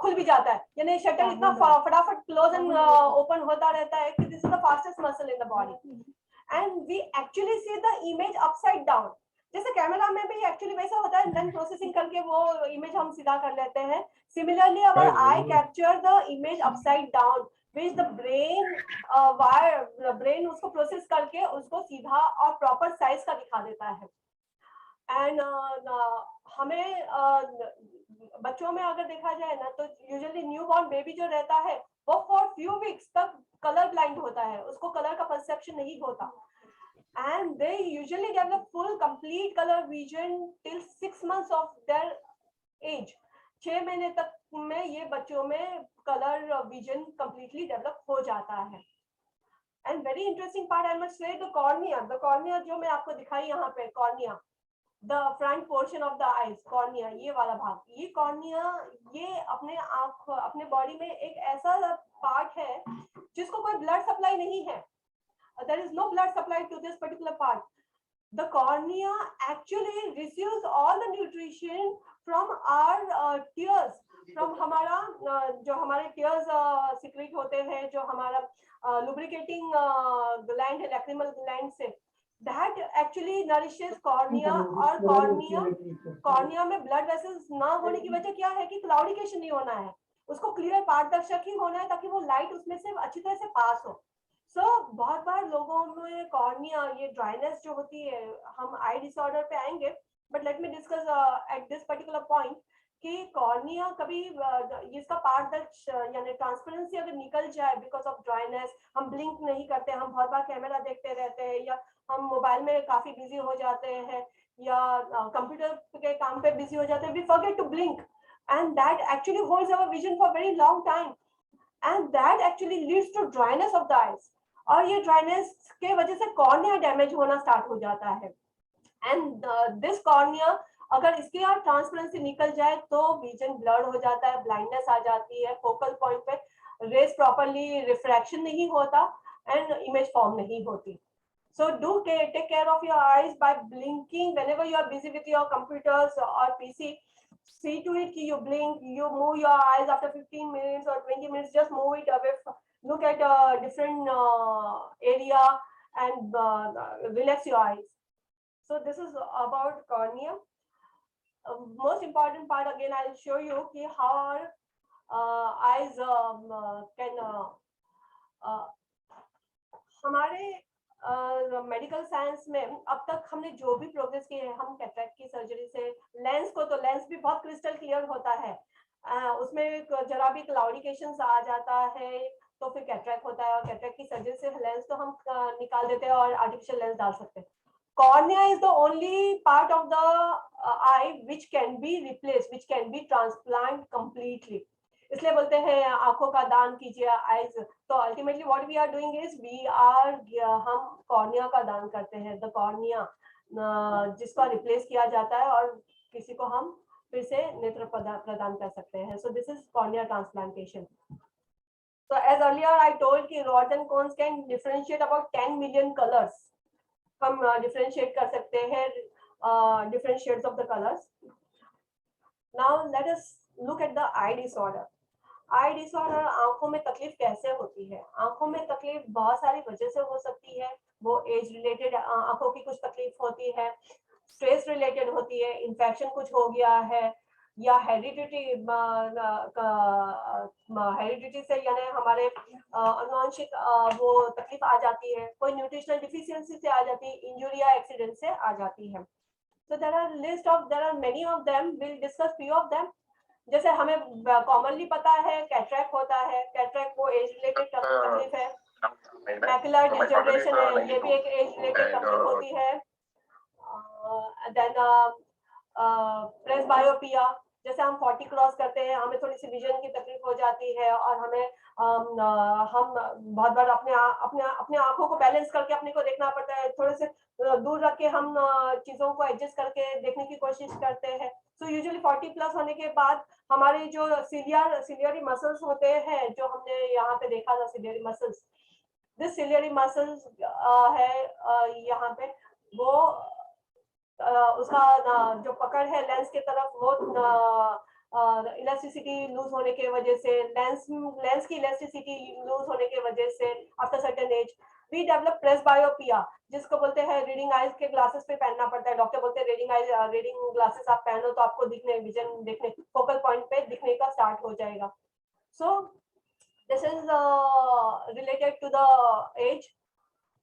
खुल भी जाता है, यानी शटर इतना फटाफट क्लोज एंड ओपन होता रहता है कि this is the fastest muscle in the body. And we actually see the image upside down. जैसे कैमरा में भी एक्चुअली वैसा होता है, देन प्रोसेसिंग करके वो इमेज हम सीधा कर लेते हैं. Similarly our I capture the image upside down, which the brain उसको प्रोसेस करके उसको सीधा और प्रॉपर साइज का दिखा देता है. एंड हमें बच्चों में अगर देखा जाए ना तो यूजुअली न्यूबॉर्न बेबी जो रहता है वो फॉर फ्यू वीक्स तक कलर ब्लाइंड होता है, उसको कलर का परसेप्शन नहीं होता. And they usually develop full complete color vision till 6 months of their age. 6 महीने तक में ये बच्चों में कलर विजन completely डेवलप हो जाता है. And very interesting part I must say, the cornea जो मैं आपको दिखाई यहाँ पे cornea, the front portion of the eyes, cornea, ये वाला भाग, ये कॉर्निया, ये अपने आंख, अपने बॉडी में एक ऐसा पार्ट है जिसको कोई ब्लड सप्लाई नहीं है. There is no blood supply to this particular part. The cornea actually receives all the nutrition from our tears, from हमारा जो हमारे tears secrete होते हैं, जो हमारा lubricating gland है, lacrimal gland से, that actually nourishes cornea. और cornea में blood vessels ना होने की वजह क्या है कि claudication नहीं होना है, उसको clear पारदर्शक ही होना है ताकि वो light उसमें से अच्छी तरह से पास हो. बहुत बार लोगों में कॉर्निया, ये ड्राइनेस जो होती है, हम आई डिसऑर्डर पे आएंगे, but let me discuss at this particular point कि कॉर्निया कभी इसका पारदर्श यानी ट्रांसपेरेंसी अगर निकल जाए बिकॉज ऑफ ड्राइनेस, हम ब्लिंक नहीं करते, हम बहुत बार कैमरा देखते रहते हैं, या हम मोबाइल में काफी बिजी हो जाते हैं, या कंप्यूटर के काम पे बिजी हो जाते हैं, we forget to blink, and that actually holds our vision for very long time, and that actually leads to dryness of the eyes. और ये ड्राइनेस के वजह से कॉर्निया डैमेज होना स्टार्ट हो जाता है. एंड दिस कॉर्निया अगर इसकी ट्रांसपेरेंसी निकल जाए तो विजन ब्लर्ड हो जाता है, ब्लाइंडनेस आ जाती है, फोकल पॉइंट पे रेस प्रॉपर्ली रिफ्रैक्शन नहीं होता एंड इमेज फॉर्म नहीं होती. So do take care of your eyes by blinking whenever you are busy with your computers or PC. See to it that you blink, you move your eyes after 15 minutes or 20 minutes, just move it away, look at a different area and relax your eyes. So this is about cornea. Most important part again, I'll show you how our eyes can हमारे medical science में अब तक हमने जो भी progress की है, हम कैटरेक्ट की सर्जरी से लेंस को, तो लेंस भी बहुत क्रिस्टल क्लियर होता है, उसमें जरा भी क्लाउडिकेशन आ जाता है तो फिर कैटरेक्ट होता है, और कैटरेक्ट की सर्जरी से लेंस तो हम निकाल देते हैं और आर्टिफिशियल लेंस डाल सकते हैं. Cornea is the only part of the eye which can be replaced, which can be transplanted completely. इसलिए बोलते हैं आंखों का दान कीजिए, आईज. तो ultimately what we are doing is हम कॉर्निया का दान करते हैं. द कॉर्निया जिसका रिप्लेस किया जाता है और किसी को हम फिर से नेत्र प्रदान कर सकते हैं. सो this is cornea transplantation. So as earlier I told कि rods and cones can differentiate about 10 million colors. हम differentiate कर सकते हैं different shades of the colors. Now let us look at the eye disorder. I disorder, आंखों में तकलीफ कैसे होती है? आंखों में तकलीफ बहुत सारी वजह से हो सकती है. वो एज रिलेटेड आंखों की कुछ तकलीफ होती है, स्ट्रेस रिलेटेड होती है, इन्फेक्शन कुछ हो गया है, या हेरिडिटी से यानी हमारे अनुवांशिक वो तकलीफ आ जाती है, कोई न्यूट्रिशनल डिफिशियंसी से आ जाती है, इंजुरी या एक्सीडेंट से आ जाती है. So there are many of them. We'll discuss few of them. जैसे हमें कॉमनली पता है कैटरेक्ट होता है. कैटरेक्ट वो एज रिलेटेड तकलीफ है. मैकुलर डिजनरेशन है, ये भी एक एज रिलेटेड तकलीफ होती है. देन प्रेसबायोपिया, जैसे हम 40 क्रॉस करते हैं, हमें थोड़ी सी विजन की तकलीफ हो जाती है और हमें हम बहुत बार अपने आंखों को बैलेंस करके अपने को देखना पड़ता है, थोड़े से दूर रख के हम चीजों को एडजस्ट करके देखने की कोशिश करते हैं. सो यूजुअली 40 प्लस होने के बाद हमारे जो सिलियरी मसल्स होते हैं, जो हमने यहाँ पे देखा था ciliary muscles, this ciliary muscles है यहाँ पे, वो उसका जो पकड़ है लेंस की तरफ, वो इलास्टिसिटी लूज होने के वजह से, लेंस की इलास्टिसिटी लूज होने के वजह से after certain age we develop presbyopia, जिसको बोलते हैं रीडिंग आइज के ग्लासेस पे पहनना पड़ता है. डॉक्टर बोलते हैं रीडिंग ग्लासेस आप पहनो तो आपको विजन देखने फोकल पॉइंट पे दिखने का स्टार्ट हो जाएगा. So this is related to the age.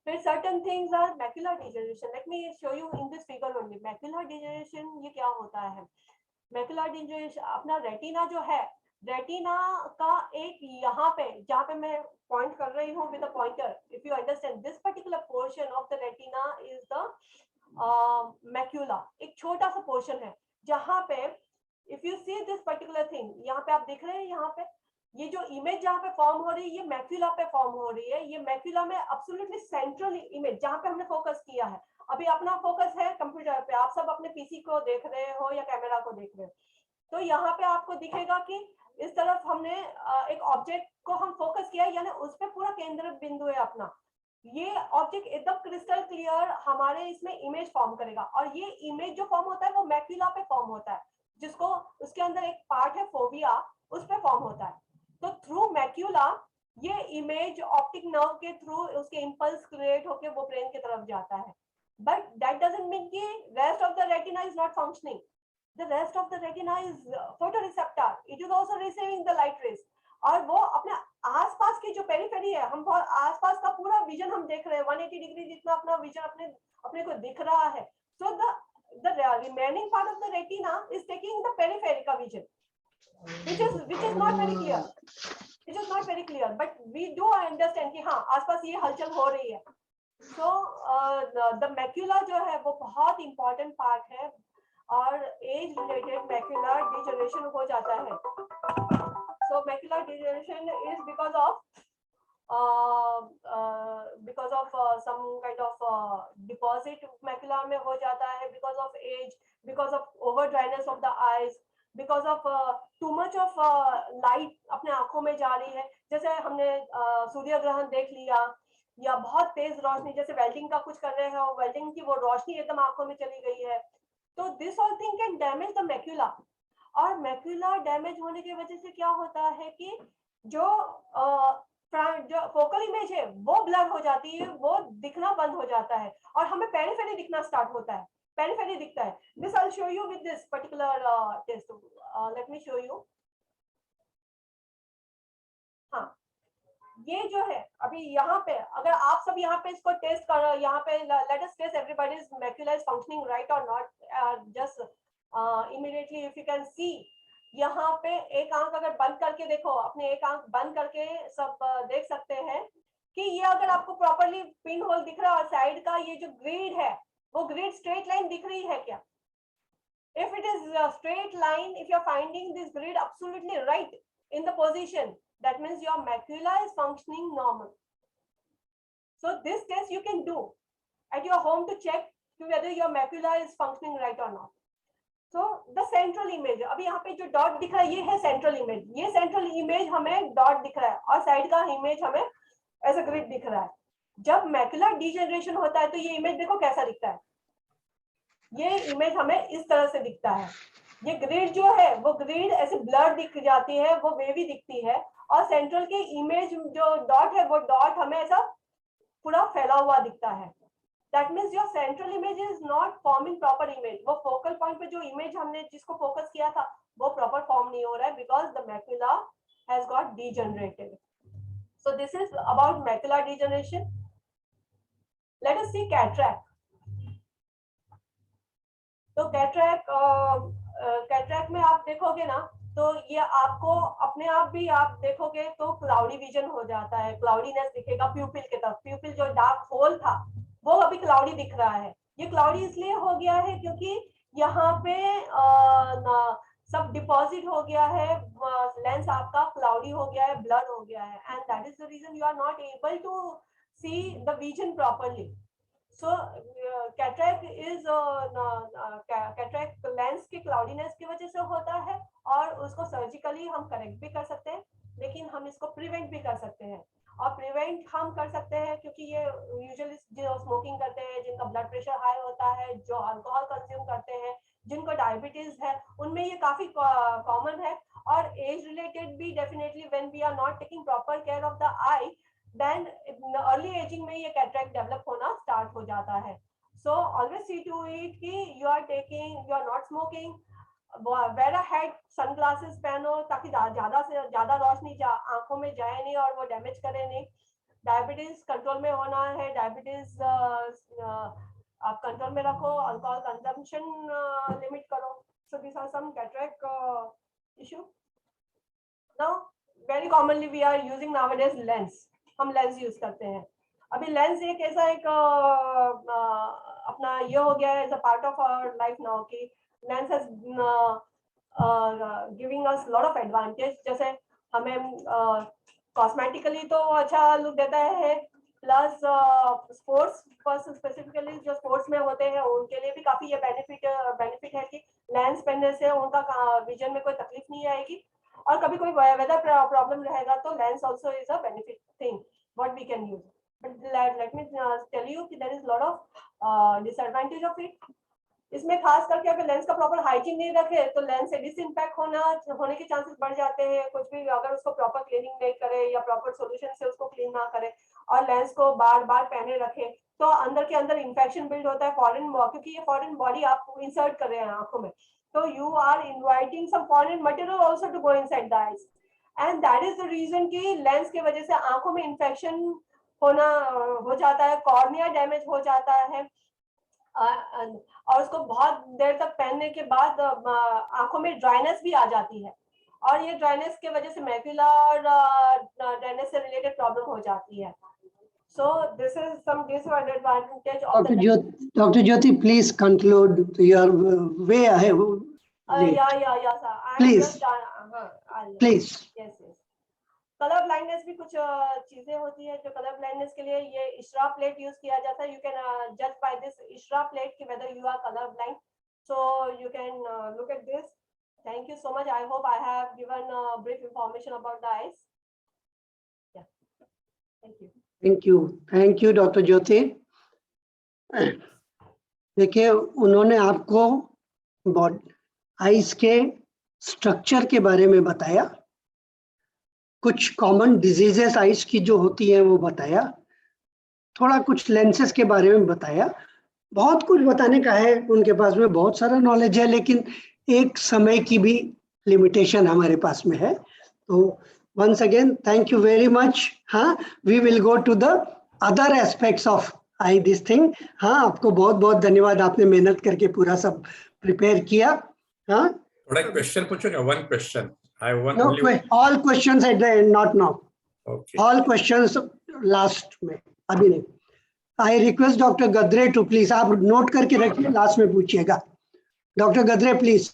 फिर certain things are macular degeneration. Let me show you in this figure only. Macular degeneration ये क्या होता है? Macular degeneration अपना रेटिना जो है, रेटिना का एक यहाँ पे जहाँ पे मैं पॉइंट कर रही हूँ with a pointer, if you understand, this particular portion of the retina is the macula. एक छोटा सा पोर्शन है जहाँ पे if you see this particular thing, यहाँ पे आप देख रहे हैं, यहाँ पे ये जो इमेज जहाँ पे फॉर्म हो रही है, ये मैक्यूला पे फॉर्म हो रही है. ये मैक्यूला में एब्सोल्युटली सेंट्रल इमेज जहाँ पे हमने फोकस किया है, अभी अपना फोकस है कंप्यूटर पे, आप सब अपने पीसी को देख रहे हो या कैमरा को देख रहे हो, तो यहाँ पे आपको दिखेगा कि इस तरफ हमने एक ऑब्जेक्ट को हम फोकस किया, यानी उस पे पूरा केंद्र बिंदु है अपना। ये ऑब्जेक्ट एकदम क्रिस्टल क्लियर हमारे इसमें इमेज फॉर्म करेगा, और ये इमेज जो फॉर्म होता है वो मैक्यूला पे फॉर्म होता है, जिसको उसके अंदर एक पार्ट है फोविया, उस पे फॉर्म होता है। तो थ्रू मैक्यूला ये इमेज ऑप्टिक नर्व के थ्रू उसके इंपल्स क्रिएट होके वो ब्रेन की तरफ जाता है। बट दैट डजंट मीन कि rest of the retina is not functioning. The rest of the retina is photoreceptor. It is also receiving the light rays. और वो अपने आसपास की जो पेरिफेरी है, हम आसपास का पूरा विजन हम देख रहे हैं, 180 डिग्री जितना अपना विजन अपने को दिख रहा है। So the remaining part of the retina is taking the periphery का vision, which is not very clear. Which is not very clear. But we do understand कि हाँ आसपास ये हलचल हो रही है। So the macula जो है वो बहुत important part है, और एज रिलेटेड मैक्यूलर डिजनरेशन हो जाता है। So macular degeneration is because of some kind of deposit macula में हो जाता है, because of age, because of over dryness of the eyes, because of too much of light अपने आंखों में जा रही है। जैसे हमने सूर्य ग्रहण देख लिया, या बहुत तेज रोशनी, जैसे वेल्डिंग का कुछ कर रहे हो, वेल्डिंग की वो रोशनी एकदम आंखों में चली गई है, तो this all thing can damage the macula. और मैक्यूला डैमेज होने की वजह से क्या होता है कि जो फोकल इमेज है वो ब्लर हो जाती है, वो दिखना बंद हो जाता है, और हमें पेरिफेरी दिखना स्टार्ट होता है, पेरिफेरी दिखता है। This I will show you with this particular test. Let me show you. हाँ, ये जो है अभी यहाँ पे, अगर आप सब यहाँ पे इसको टेस्ट कर, यहाँ पे let us test everybody's macula is functioning right और not. Just immediately if you can see, यहाँ पे एक आंख अगर बंद करके देखो, अपने एक आंख बंद करके सब देख सकते हैं कि ये अगर आपको प्रॉपरली पिन होल दिख रहा है, और साइड का ये जो ग्रिड है वो ग्रिड स्ट्रेट लाइन दिख रही है क्या? If it is a straight line, if you're finding this grid absolutely right in the position, that means your macula is functioning normal. So this test you can do at your home to check whether your macula is functioning right or not. So the central image, अभी यहाँ पे जो dot दिख रहा है ये है central image. ये सेंट्रल इमेज हमें डॉट दिख रहा है, और साइड का इमेज हमें ऐसा ग्रिड दिख रहा है। जब मैक्यूलर डिजेनरेशन होता है तो ये इमेज देखो कैसा दिखता है। ये इमेज हमें इस तरह से दिखता है। ये ग्रिड जो है वो ग्रिड ऐसे ब्लर दिख जाती है, वो वेवी दिखती है, और सेंट्रल की इमेज जो डॉट है वो डॉट हमें ऐसा पूरा फैला हुआ दिखता है। That means your central image is not forming proper image. वो फोकल पॉइंट पे जो इमेज हमने जिसको फोकस किया था वो प्रॉपर फॉर्म नहीं हो रहा है, because the macula has got degenerated. So this is about macular degeneration. Let us see cataract. तो कैटरैक्ट में आप देखोगे ना, तो ये आपको अपने आप भी आप देखोगे तो क्लाउडी विजन हो जाता है, क्लाउडीनेस दिखेगा प्यूपिल के तरफ। प्यूपिल जो डार्क होल था वो अभी क्लाउडी दिख रहा है। ये क्लाउडी इसलिए हो गया है क्योंकि यहाँ पे सब डिपॉजिट हो गया है, लेंस आपका क्लाउडी हो गया है, ब्लर हो गया है, and that is the reason you are not able to see the vision properly. So cataract is cataract lens की क्लाउडीनेस की वजह से होता है, और उसको सर्जिकली हम करेक्ट भी कर सकते हैं, लेकिन हम इसको प्रिवेंट भी कर सकते हैं। और प्रिवेंट हम कर सकते हैं क्योंकि ये यूजुअली जो स्मोकिंग करते हैं, जिनका ब्लड प्रेशर हाई होता है, जो अल्कोहल कंज्यूम करते हैं, जिनको डायबिटीज है, उनमें ये काफी कॉमन है। और एज रिलेटेड भी definitely when we are not taking proper care of the eye, then early aging में ये कैटरैक्ट डेवलप होना स्टार्ट हो जाता है। So always see to it कि you are not smoking, wear a head, sunglasses पहनो ताकि ज्यादा से ज्यादा रोशनी आंखों में जाए नहीं और वो डैमेज करे नहीं। डायबिटीज कंट्रोल में होना है, डायबिटीज आप कंट्रोल में रखो, अल्कोहल कंजम्पशन लिमिट करो। So this are some cataract issue. Now very commonly we are using nowadays lens. हम लेंस यूज करते हैं। अभी लेंस एक ऐसा एक अपना ये हो गया है, as a part of our life now कि lens has giving us lot of advantage. जैसे हमें कॉस्मेटिकली तो अच्छा लुक देता है, प्लस स्पोर्ट्स पर्सन स्पेसिफिकली जो स्पोर्ट्स में होते हैं उनके लिए भी काफी ये बेनिफिट है कि लेंस पहनने से उनका विजन में कोई तकलीफ नहीं आएगी, और कभी कोई वेदर प्रॉब्लम रहेगा तो lens also is a benefit thing what we can use. But let me tell you कि there is lot of disadvantage of it. इसमें खास करके अगर लेंस का प्रॉपर हाइजीन नहीं रखे तो लेंस से डिसइंपैक्ट होने के चांसेस बढ़ जाते हैं। कुछ भी अगर उसको प्रॉपर क्लीनिंग नहीं करे या प्रॉपर सॉल्यूशन से उसको क्लीन ना करे और लेंस को बार बार पहने रखे तो अंदर के अंदर इंफेक्शन बिल्ड होता है फॉरेन, क्योंकि ये फॉरेन बॉडी आप इंसर्ट कर रहे हैं आंखों में, तो you are inviting some foreign material also to go inside the eyes, and that is the reason कि लेंस के वजह से आंखों में इंफेक्शन हो जाता है, कॉर्निया डैमेज हो जाता है, और उसको बहुत देर तक पहनने के बाद आंखों में ड्राइनेस भी आ जाती है, और ये ड्राइनेस के वजह से मैक्युलर ड्राइनेस से रिलेटेड प्रॉब्लम हो जाती है। So this is some disadvantage of the Dr. Jyoti, please conclude. You are way ahead. yeah sir. Please. Please. Yes. Colour blindness भी कुछ चीजें होती है जो कलर ब्लाइंडनेस के लिए ये इशरा प्लेट यूज किया जाता है। यू कैन जज बाय दिस इशरा प्लेट कि whether you are color blind, so you can look at this. Thank you so much. I hope I have given brief information about the eyes. Yeah, thank you Dr. Jyoti. देखिए उन्होंने आपको eyes के structure के बारे में बताया, कुछ common diseases eyes की जो होती हैं वो बताया, थोड़ा कुछ लेंसेस के बारे में बताया, बहुत कुछ बताने का है, उनके पास में बहुत सारा नॉलेज है, लेकिन एक समय की भी लिमिटेशन हमारे पास में है। तो once again thank you very much. हाँ, we will go to the other aspects of eye this thing. हाँ, आपको बहुत बहुत धन्यवाद, आपने मेहनत करके पूरा सब प्रिपेयर किया। हाँ, थोड़ा क्वेश्चन पूछूंगा, one question. No, all questions at the end, not now. Okay. All questions last में, अभी नहीं। I request Dr. Gadre to please, आप नोट करके रखिए, लास्ट में पूछिएगा। Dr. Gadre, please.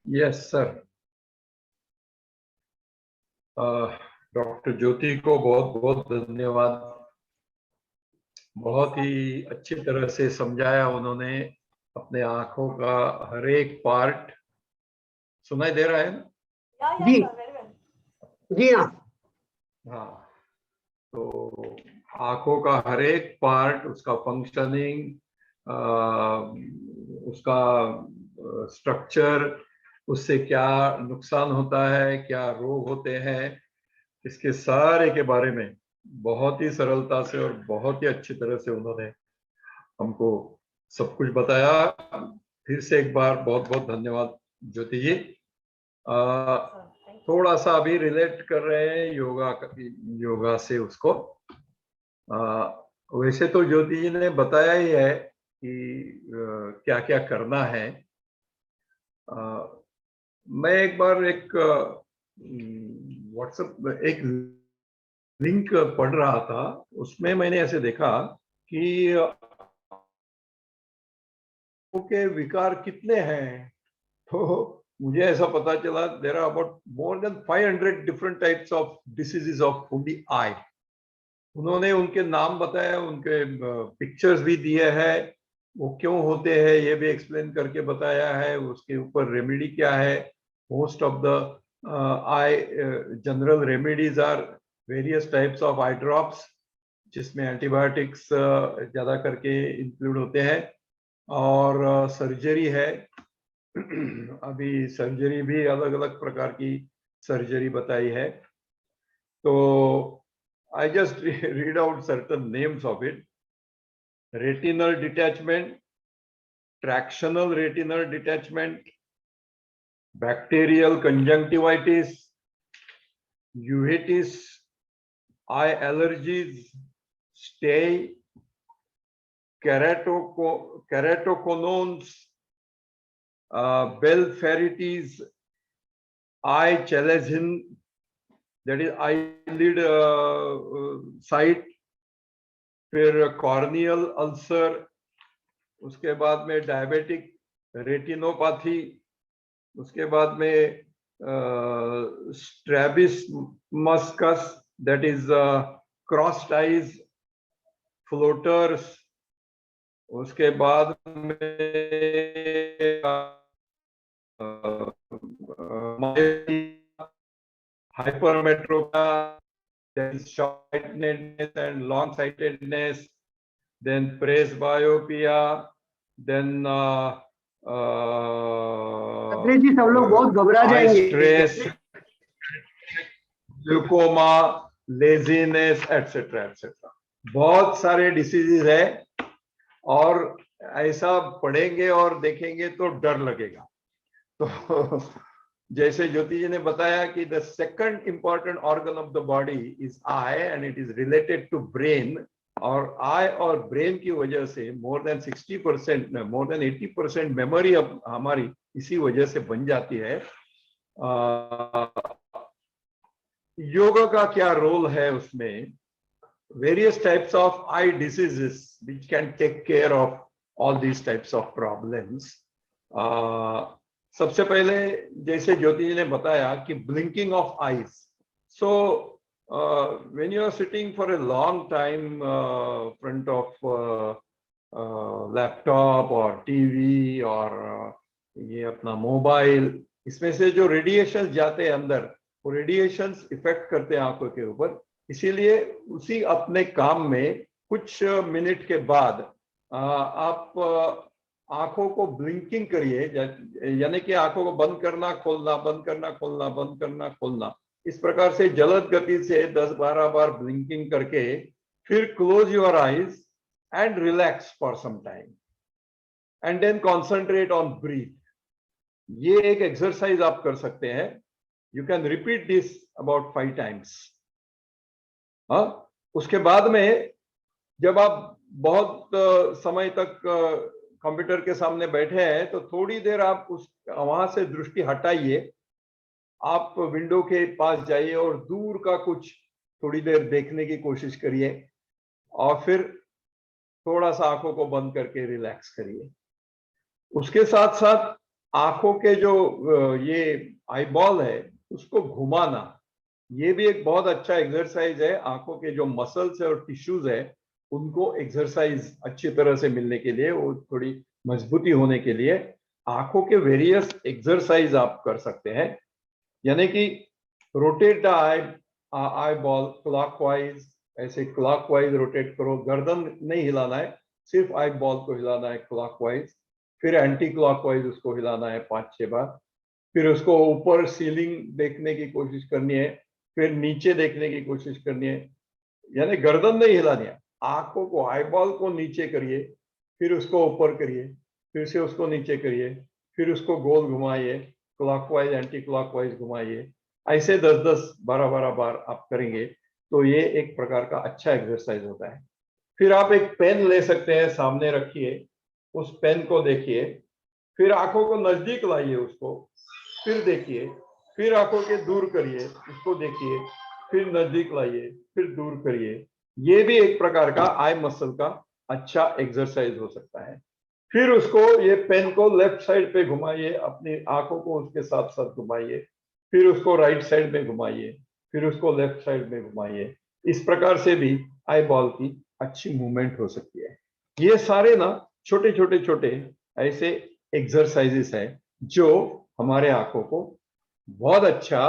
Yes, sir. Doctor Jyoti को बहुत बहुत धन्यवाद। बहुत ही अच्छी तरह से समझाया उन्होंने, अपने आंखों का हर एक पार्ट। सुनाई दे रहा है ना? जी जी हाँ। हाँ, तो आंखों का हर एक पार्ट, उसका फंक्शनिंग, उसका स्ट्रक्चर, उससे क्या नुकसान होता है, क्या रोग होते हैं, इसके सारे के बारे में बहुत ही सरलता से और बहुत ही अच्छी तरह से उन्होंने हमको सब कुछ बताया। फिर से एक बार बहुत बहुत धन्यवाद ज्योति जी। थोड़ा सा अभी रिलेट कर रहे हैं योगा से उसको। वैसे तो ज्योति जी ने बताया ही है कि क्या क्या करना है। मैं एक बार एक व्हाट्सएप एक लिंक पढ़ रहा था, उसमें मैंने ऐसे देखा कि के विकार कितने हैं, तो मुझे ऐसा पता चला there are about more than 500 different types of diseases of the eye. उन्होंने उनके नाम बताया, उनके पिक्चर्स भी दिए हैं, वो क्यों होते हैं ये भी एक्सप्लेन करके बताया है, उसके ऊपर रेमेडी क्या है। Most of the eye general remedies are various types of eye drops, जिसमें एंटीबायोटिक्स ज्यादा करके इंक्लूड होते हैं, और सर्जरी है। अभी सर्जरी भी अलग अलग प्रकार की सर्जरी बताई है। तो I just read out certain names of it. Retinal detachment, tractional retinal detachment, bacterial conjunctivitis, uveitis, eye allergies, stay, keratoconons, Belferitis, eye chalazion, that is eyelid site, फिर कॉर्नियल अल्सर, उसके बाद में डायबिटिक रेटिनोपैथी, उसके बाद में strabismus, that is crossed eyes, floaters, उसके बाद में hypermetropia, then short-sightedness and long-sightedness, then presbyopia, then Agrej जी सब लोग बहुत घबरा eye जाएंगे। stress, glaucoma, laziness, etcetera etcetera. बहुत सारे डिसीजेज है और ऐसा पढ़ेंगे और देखेंगे तो डर लगेगा। तो जैसे ज्योति जी ने बताया कि the second important organ of the body is eye and it is related to brain, और आई और ब्रेन की वजह से more than 60%, more than 80% memory अब हमारी इसी वजह से बन जाती है। योगा का क्या रोल है उसमें? Various types of eye diseases which can take care of all these types of problems. सबसे पहले जैसे ज्योति जी ने बताया कि blinking of eyes, so when you are sitting for a long time front of laptop और TV और ये अपना मोबाइल, इसमें से जो रेडिएशन जाते हैं अंदर, वो रेडिएशंस इफेक्ट करते हैं आंखों के ऊपर। इसीलिए उसी अपने काम में कुछ मिनट के बाद आप आंखों को ब्लिंकिंग करिए, यानी कि आंखों को बंद करना खोलना, बंद करना खोलना, बंद करना खोलना, इस प्रकार से जलद गति से 10-12 बार ब्लिंकिंग करके फिर close your eyes and relax for some time and then concentrate on breath. ये एक एक्सरसाइज आप कर सकते हैं। You can repeat this about 5 times. उसके बाद में जब आप बहुत समय तक कंप्यूटर के सामने बैठे हैं तो थोड़ी देर आप वहां से दृष्टि हटाइए, आप विंडो के पास जाइए और दूर का कुछ थोड़ी देर देखने की कोशिश करिए और फिर थोड़ा सा आंखों को बंद करके रिलैक्स करिए। उसके साथ साथ आंखों के जो ये आई बॉल है उसको घुमाना, ये भी एक बहुत अच्छा एक्सरसाइज है। आंखों के जो मसल्स है और टिश्यूज है उनको एक्सरसाइज अच्छी तरह से मिलने के लिए, वो थोड़ी मजबूती होने के लिए आंखों के वेरियस एक्सरसाइज आप कर सकते हैं। यानी कि rotate the eye ball clockwise, ऐसे क्लॉकवाइज रोटेट करो, गर्दन नहीं हिलाना है, सिर्फ आई बॉल को हिलाना है क्लॉकवाइज, फिर एंटी क्लॉकवाइज उसको हिलाना है 5-6 बार, फिर उसको ऊपर सीलिंग देखने की कोशिश करनी है, फिर नीचे देखने की कोशिश करनी है, यानी गर्दन नहीं हिलानी है, आंखों को आई बॉल को नीचे करिए, फिर उसको ऊपर करिए, फिर से उसको नीचे करिए, फिर उसको गोल घुमाइए, क्लॉकवाइज एंटी क्लॉकवाइज घुमाइए। ऐसे 10-10, 12-12 बार आप करेंगे तो ये एक प्रकार का अच्छा एक्सरसाइज होता है। फिर आप एक पेन ले सकते हैं, सामने रखिए, उस पेन को देखिए, फिर आंखों को नजदीक लाइए उसको, फिर देखिए, फिर आंखों के दूर करिए, उसको देखिए, फिर नजदीक लाइए, फिर दूर करिए। ये भी एक प्रकार का आई मसल का अच्छा एक्सरसाइज हो सकता है। फिर उसको, ये पेन को लेफ्ट साइड पे घुमाइए, अपनी आंखों को उसके साथ साथ घुमाइए, फिर उसको राइट साइड में घुमाइए, फिर उसको लेफ्ट साइड में घुमाइए। इस प्रकार से भी आई बॉल की अच्छी मूवमेंट हो सकती है। ये सारे ना छोटे छोटे छोटे ऐसे एक्सरसाइजेस हैं जो हमारे आंखों को बहुत अच्छा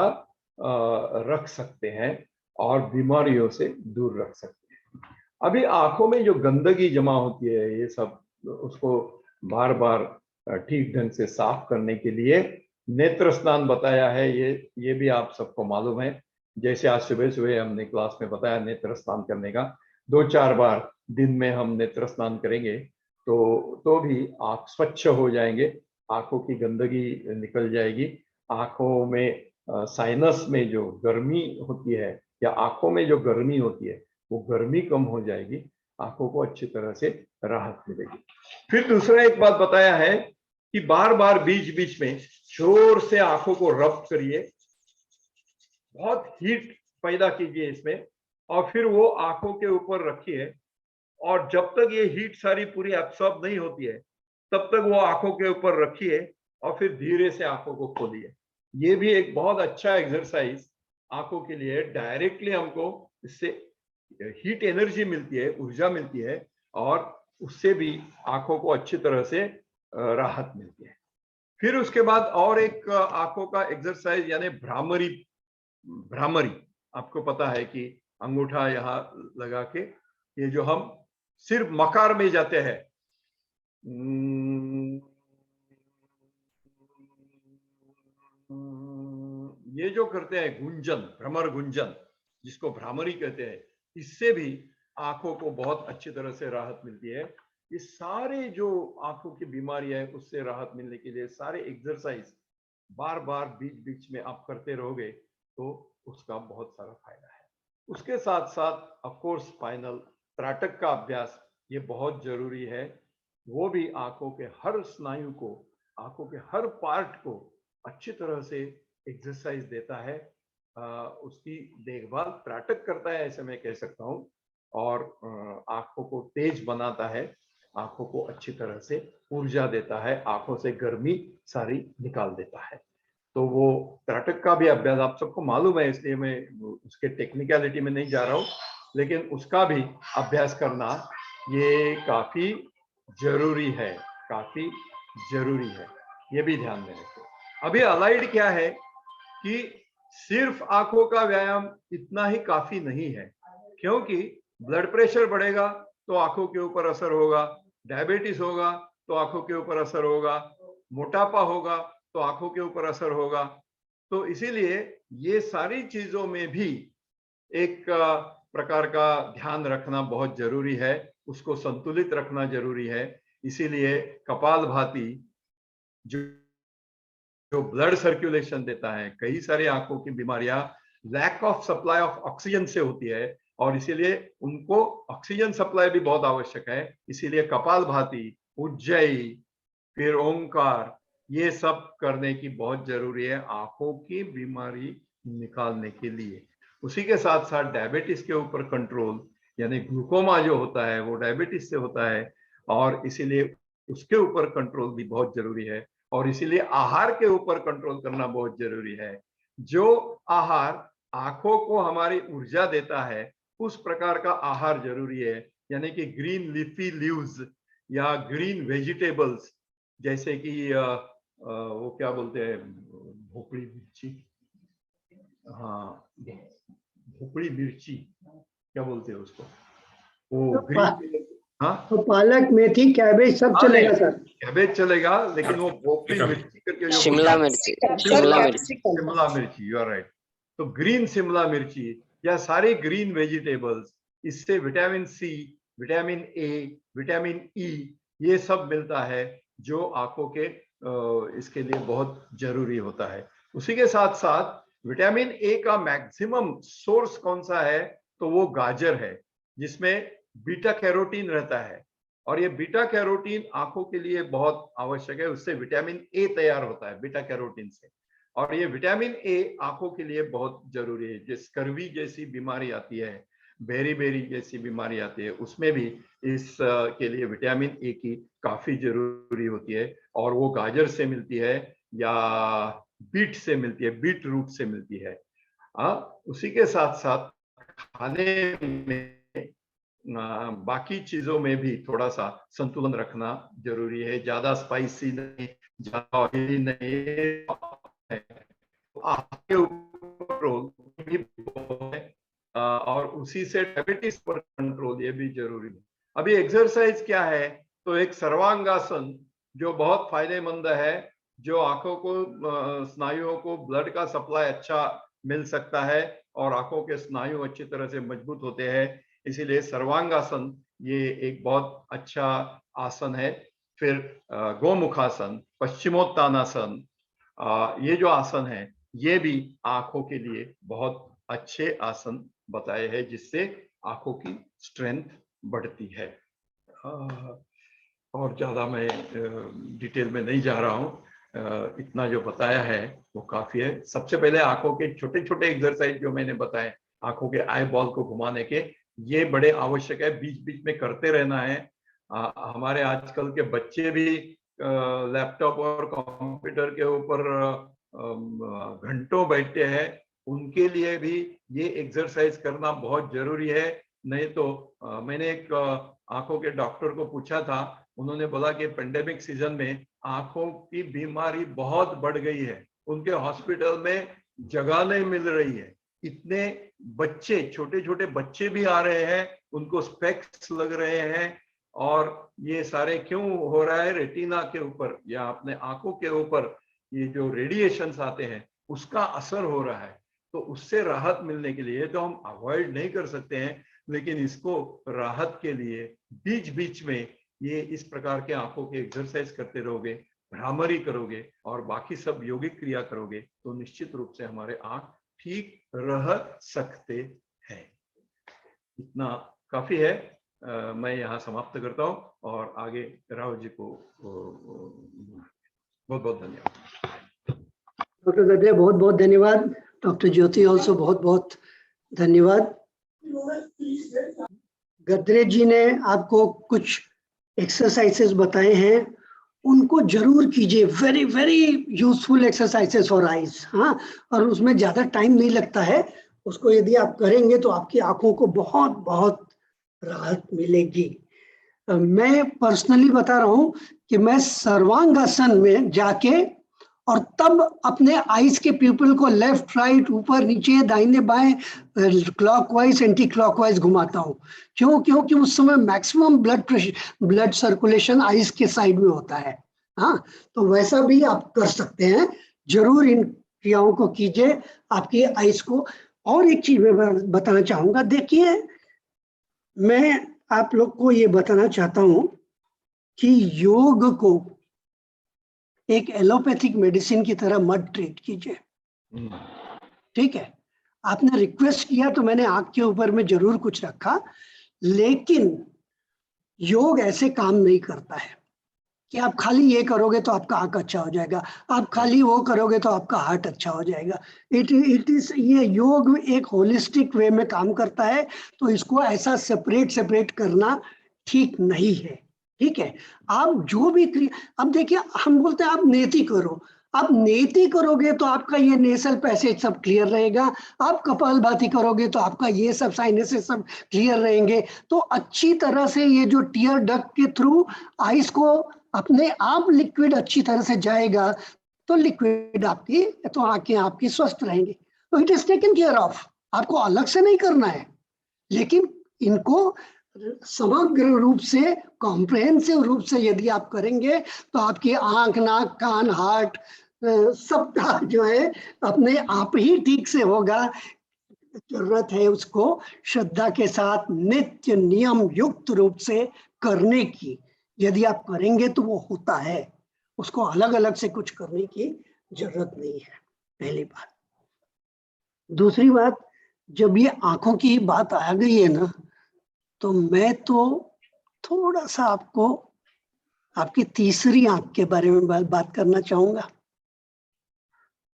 रख सकते हैं और बीमारियों से दूर रख सकते हैं। अभी आंखों में जो गंदगी जमा होती है, ये सब, उसको बार बार ठीक ढंग से साफ करने के लिए नेत्र स्नान बताया है। ये भी आप सबको मालूम है। जैसे आज सुबह सुबह हमने क्लास में बताया नेत्र स्नान करने का, 2-4 बार दिन में हम नेत्र स्नान करेंगे तो भी आंख स्वच्छ हो जाएंगे, आंखों की गंदगी निकल जाएगी, आंखों में साइनस में जो गर्मी होती है या आंखों में जो गर्मी होती है वो गर्मी कम हो जाएगी, आंखों को अच्छी तरह से राहत मिलेगी। फिर दूसरा एक बात बताया है कि बार बार बीच बीच में जोर से आंखों को रब करिए, बहुत हीट पैदा कीजिए इसमें, और फिर वो आंखों के ऊपर रखिए, और जब तक ये हीट सारी पूरी एब्सॉर्ब नहीं होती है तब तक वो आंखों के ऊपर रखिए और फिर धीरे से आंखों को खोलिए। ये भी एक बहुत अच्छा एक्सरसाइज आंखों के लिए। डायरेक्टली हमको इससे हीट एनर्जी मिलती है, ऊर्जा मिलती है, और उससे भी आंखों को अच्छी तरह से राहत मिलती है। फिर उसके बाद और एक आंखों का एक्सरसाइज यानी भ्रामरी। भ्रामरी आपको पता है कि अंगूठा यहाँ लगा के, ये जो हम सिर्फ मकार में जाते हैं, ये जो करते हैं गुंजन, भ्रमर गुंजन, जिसको भ्रामरी कहते हैं, इससे भी आंखों को बहुत अच्छी तरह से राहत मिलती है। ये सारे जो आंखों की बीमारियां है उससे राहत मिलने के लिए सारे एक्सरसाइज बार बार बीच बीच में आप करते रहोगे तो उसका बहुत सारा फायदा है। उसके साथ साथ ऑफ कोर्स स्पाइनल त्राटक का अभ्यास ये बहुत जरूरी है। वो भी आंखों के हर स्नायु को, आंखों के हर पार्ट को अच्छी तरह से एक्सरसाइज देता है, उसकी देखभाल त्राटक करता है, ऐसे मैं कह सकता हूँ, और आंखों को तेज बनाता है, आंखों को अच्छी तरह से ऊर्जा देता है, आंखों से गर्मी सारी निकाल देता है। तो वो त्राटक का भी अभ्यास आप सबको मालूम है, इसलिए मैं उसके टेक्निकलिटी में नहीं जा रहा हूँ, लेकिन उसका भी अभ्यास करना ये काफी जरूरी है, काफी जरूरी है, ये भी ध्यान में रखो। अभी अलाइड क्या है कि सिर्फ आंखों का व्यायाम इतना ही काफी नहीं है, क्योंकि ब्लड प्रेशर बढ़ेगा तो आंखों के ऊपर असर होगा, डायबिटीज होगा तो आंखों के ऊपर असर होगा, मोटापा होगा तो आंखों के ऊपर असर होगा। तो इसीलिए ये सारी चीजों में भी एक प्रकार का ध्यान रखना बहुत जरूरी है, उसको संतुलित रखना जरूरी है। इसीलिए कपालभाति जो ब्लड सर्कुलेशन देता है, कई सारी आंखों की बीमारियां lack of supply of oxygen से होती है, और इसीलिए उनको ऑक्सीजन सप्लाई भी बहुत आवश्यक है। इसीलिए कपालभाति, उज्जयी, फिर ओंकार, ये सब करने की बहुत जरूरी है आंखों की बीमारी निकालने के लिए। उसी के साथ साथ डायबिटीज के ऊपर कंट्रोल, यानी ग्लूकोमा जो होता है वो डायबिटीज से होता है, और इसीलिए उसके ऊपर कंट्रोल भी बहुत जरूरी है। और इसीलिए आहार के ऊपर कंट्रोल करना बहुत जरूरी है। जो आहार आंखों को हमारी ऊर्जा देता है उस प्रकार का आहार जरूरी है, यानी कि ग्रीन लीफी लीव्स या ग्रीन वेजिटेबल्स, जैसे कि वो क्या बोलते हैं, भोपड़ी मिर्ची, हाँ भोपड़ी मिर्ची क्या बोलते हैं उसको, वो ग्रीन, हाँ तो पालक, मेथी, कैबेज सब चलेगा सर? कैबेज चलेगा, लेकिन वो भोपड़ी मिर्ची करके जो शिमला मिर्ची, शिमला मिर्ची, यू आर राइट। तो ग्रीन शिमला मिर्ची या सारे ग्रीन वेजिटेबल्स, इससे vitamin C, vitamin A, vitamin E, ये सब मिलता है जो आंखों के इसके लिए बहुत जरूरी होता है। उसी के साथ साथ विटामिन ए का मैक्सिमम सोर्स कौन सा है, तो वो गाजर है, जिसमें बीटा कैरोटीन रहता है, और ये बीटा कैरोटीन आंखों के लिए बहुत आवश्यक है। उससे विटामिन ए तैयार होता है बीटा कैरोटीन से, और ये विटामिन ए आंखों के लिए बहुत जरूरी है। जिस स्कर्वी जैसी बीमारी आती है, बेरी बेरी जैसी बीमारी आती है, उसमें भी इस के लिए विटामिन ए की काफी जरूरी होती है, और वो गाजर से मिलती है या बीट से मिलती है, बीट रूट से मिलती है। उसी के साथ साथ खाने में बाकी चीजों में भी थोड़ा सा संतुलन रखना जरूरी है, ज्यादा स्पाइसी नहीं, ज्यादा ऑयली नहीं, और उसी से डायबिटीज पर कंट्रोल, ये भी जरूरी है। अभी एक्सरसाइज क्या है, तो एक सर्वांगासन जो बहुत फायदेमंद है, जो आंखों को, स्नायुओं को ब्लड का सप्लाई अच्छा मिल सकता है और आंखों के स्नायु अच्छी तरह से मजबूत होते हैं। इसीलिए सर्वांगासन ये एक बहुत अच्छा आसन है। फिर गोमुखासन, पश्चिमोत्तानासन, ये जो आसन है ये भी आंखों के लिए बहुत अच्छे आसन बताए हैं, जिससे आंखों की स्ट्रेंथ बढ़ती है। और ज्यादा मैं डिटेल में नहीं जा रहा हूँ, इतना जो बताया है वो काफी है। सबसे पहले आंखों के छोटे छोटे एक्सरसाइज जो मैंने बताए, आंखों के आई बॉल को घुमाने के, ये बड़े आवश्यक है, बीच बीच में करते रहना है। हमारे आजकल के बच्चे भी लैपटॉप और कंप्यूटर के ऊपर घंटों बैठते हैं, उनके लिए भी ये एक्सरसाइज करना बहुत जरूरी है। नहीं तो मैंने एक आंखों के डॉक्टर को पूछा था, उन्होंने बोला कि पेंडेमिक सीजन में आंखों की बीमारी बहुत बढ़ गई है, उनके हॉस्पिटल में जगह नहीं मिल रही है, इतने बच्चे, छोटे छोटे बच्चे भी आ रहे हैं, उनको स्पेक्स लग रहे हैं, और ये सारे क्यों हो रहा है? रेटिना के ऊपर या अपने आंखों के ऊपर ये जो रेडिएशंस आते हैं उसका असर हो रहा है। तो उससे राहत मिलने के लिए तो हम अवॉइड नहीं कर सकते हैं, लेकिन इसको राहत के लिए बीच बीच में ये इस प्रकार के आंखों के एक्सरसाइज करते रहोगे, भ्रामरी करोगे और बाकी सब यौगिक क्रिया करोगे तो निश्चित रूप से हमारे आंख ठीक रह सकते हैं। इतना काफी है। मैं यहाँ समाप्त करता हूँ और आगे राव जी को बहुत बहुत धन्यवाद। डॉक्टर गद्रे बहुत बहुत धन्यवाद। डॉक्टर ज्योति ऑल्सो बहुत बहुत धन्यवाद। गद्रे जी ने आपको कुछ एक्सरसाइजेस बताए हैं, उनको जरूर कीजिए। Very very useful exercises for eyes. हाँ, और उसमें ज्यादा टाइम नहीं लगता है। उसको यदि आप करेंगे तो आपकी आंखों को बहुत बहुत राहत मिलेगी। मैं पर्सनली बता रहा हूं कि मैं सर्वांगासन में जाके और तब अपने आईज के प्यूपिल को लेफ्ट राइट ऊपर नीचे दाहिने बाएं क्लॉकवाइज एंटी क्लॉकवाइज घुमाता हूं। क्यों? क्योंकि उस समय maximum blood pressure, blood circulation eyes के साइड में होता है। हाँ, तो वैसा भी आप कर सकते हैं। जरूर इन क्रियाओं को कीजिए, आपकी आईज को। और एक चीज मैं बताना चाहूंगा, देखिए मैं आप लोग को ये बताना चाहता हूं कि योग को एक एलोपैथिक मेडिसिन की तरह मत ट्रीट कीजिए। ठीक है, आपने रिक्वेस्ट किया तो मैंने आंख के ऊपर में जरूर कुछ रखा, लेकिन योग ऐसे काम नहीं करता है कि आप खाली ये करोगे तो आपका आंख अच्छा हो जाएगा, आप खाली वो करोगे तो आपका हार्ट अच्छा हो जाएगा। इट इज, ये योग एक होलिस्टिक वे में काम करता है, तो इसको ऐसा सेपरेट करना ठीक नहीं है। ठीक है, आप जो भी क्रिया, अब देखिए हम बोलते हैं आप नेति करो, आप नेति करोगे तो आपका ये नेसल पैसेज सब क्लियर रहेगा, आप कपालभाति करोगे तो आपका ये सब साइनसेस सब क्लियर रहेंगे। तो अच्छी तरह से ये जो टीयर डक्ट के थ्रू आइस को अपने आप लिक्विड अच्छी तरह से जाएगा, तो लिक्विड आपकी, तो आंखें आपकी स्वस्थ रहेंगी। तो it is taken care of, आपको अलग से नहीं करना है, लेकिन इनको समग्र रूप से, कॉम्प्रिहेंसिव रूप से यदि आप करेंगे तो आपकी आंख, नाक, कान, हार्ट सबका जो है अपने आप ही ठीक से होगा। जरूरत है उसको श्रद्धा के साथ नित्य नियम युक्त रूप से करने की। यदि आप करेंगे तो वो होता है, उसको अलग अलग से कुछ करने की जरूरत नहीं है। पहली बात। दूसरी बात, जब ये आंखों की बात आ गई है ना, तो मैं तो थोड़ा सा आपको आपकी तीसरी आंख के बारे में बात करना चाहूंगा।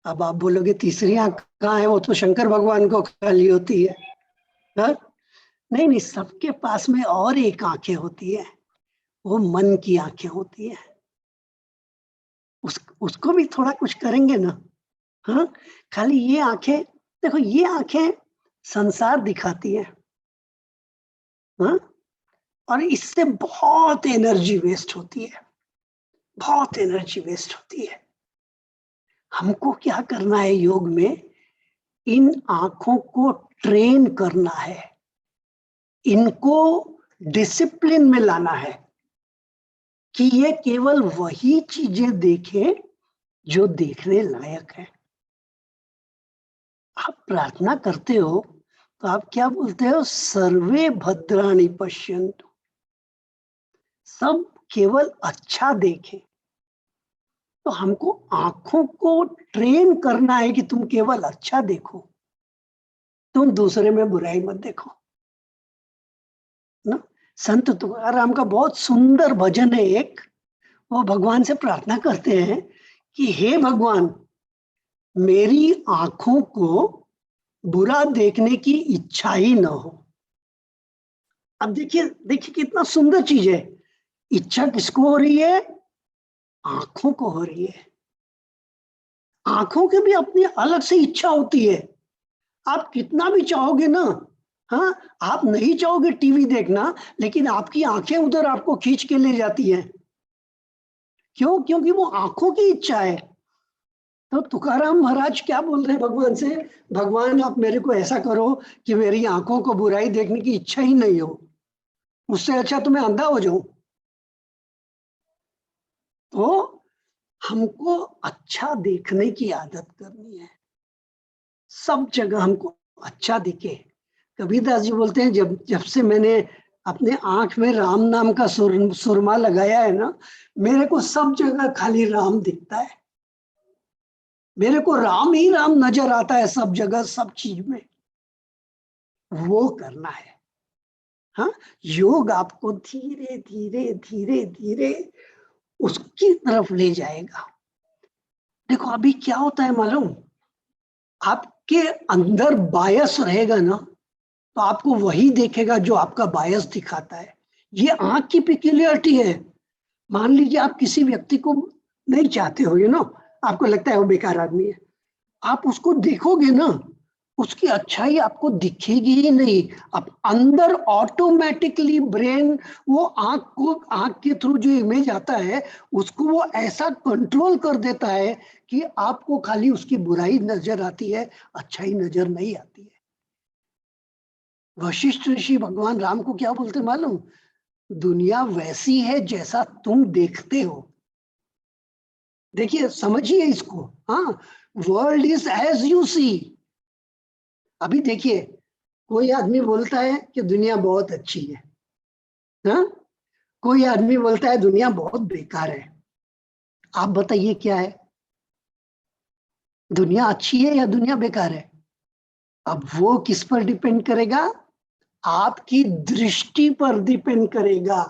अब आप बोलोगे तीसरी आंख कहाँ है, वो तो शंकर भगवान को खाली होती है। हा? नहीं, सबके पास में और एक आंखें होती है, वो मन की आंखें होती है। उसको भी थोड़ा कुछ करेंगे ना। हाँ, खाली ये आंखें, देखो ये आंखें संसार दिखाती है। हाँ, और इससे बहुत एनर्जी वेस्ट होती है, बहुत एनर्जी वेस्ट होती है। हमको क्या करना है योग में, इन आंखों को ट्रेन करना है, इनको डिसिप्लिन में लाना है कि ये केवल वही चीजें देखें जो देखने लायक है। आप प्रार्थना करते हो तो आप क्या बोलते हो? सर्वे भद्राणि पश्यन्तु, सब केवल अच्छा देखें। तो हमको आंखों को ट्रेन करना है कि तुम केवल अच्छा देखो, तुम दूसरे में बुराई मत देखो ना। संत तुकाराम का बहुत सुंदर भजन है एक, वो भगवान से प्रार्थना करते हैं कि हे भगवान, मेरी आंखों को बुरा देखने की इच्छा ही न हो। अब देखिए देखिए कितना सुंदर चीज है। इच्छा किसको हो रही है? आंखों को हो रही है। आंखों की भी अपनी अलग से इच्छा होती है। आप कितना भी चाहोगे ना, हाँ, आप नहीं चाहोगे टीवी देखना, लेकिन आपकी आंखें उधर आपको खींच के ले जाती हैं। क्यों? क्योंकि वो आंखों की इच्छा है। तो तुकाराम महाराज क्या बोल रहे हैं भगवान से? भगवान आप मेरे को ऐसा करो कि मेरी आंखों को बुराई देखने की इच्छा ही नहीं हो, उससे अच्छा तो मैं अंधा हो जाऊं। तो हमको अच्छा देखने की आदत करनी है, सब जगह हमको अच्छा दिखे। कबीरदास जी बोलते हैं, जब से मैंने अपने आंख में राम नाम का सुरमा लगाया है ना, मेरे को सब जगह खाली राम दिखता है। मेरे को राम ही राम नजर आता है सब जगह, सब चीज में। वो करना है। हाँ, योग आपको धीरे धीरे धीरे धीरे उसकी तरफ ले जाएगा। देखो अभी क्या होता है मालूम, आपके अंदर बायस रहेगा ना, तो आपको वही देखेगा जो आपका बायस दिखाता है। ये आंख की पिक्यूलियरिटी है। मान लीजिए आप किसी व्यक्ति को नहीं चाहते हो, आपको लगता है वो बेकार आदमी है, आप उसको देखोगे ना, उसकी अच्छाई आपको दिखेगी ही नहीं। अब अंदर ऑटोमेटिकली ब्रेन वो आंख के थ्रू जो इमेज आता है उसको वो ऐसा कंट्रोल कर देता है कि आपको खाली उसकी बुराई नजर आती है, अच्छाई नजर नहीं आती है। वशिष्ठ ऋषि भगवान राम को क्या बोलते मालूम? दुनिया वैसी है जैसा तुम देखते हो। देखिए, समझिए इसको। हाँ, world is as you see. अभी देखिए, कोई आदमी बोलता है कि दुनिया बहुत अच्छी है, हाँ? कोई आदमी बोलता है दुनिया बहुत बेकार है। आप बताइए क्या है, दुनिया अच्छी है या दुनिया बेकार है? अब वो किस पर डिपेंड करेगा? आपकी दृष्टि पर डिपेंड करेगा।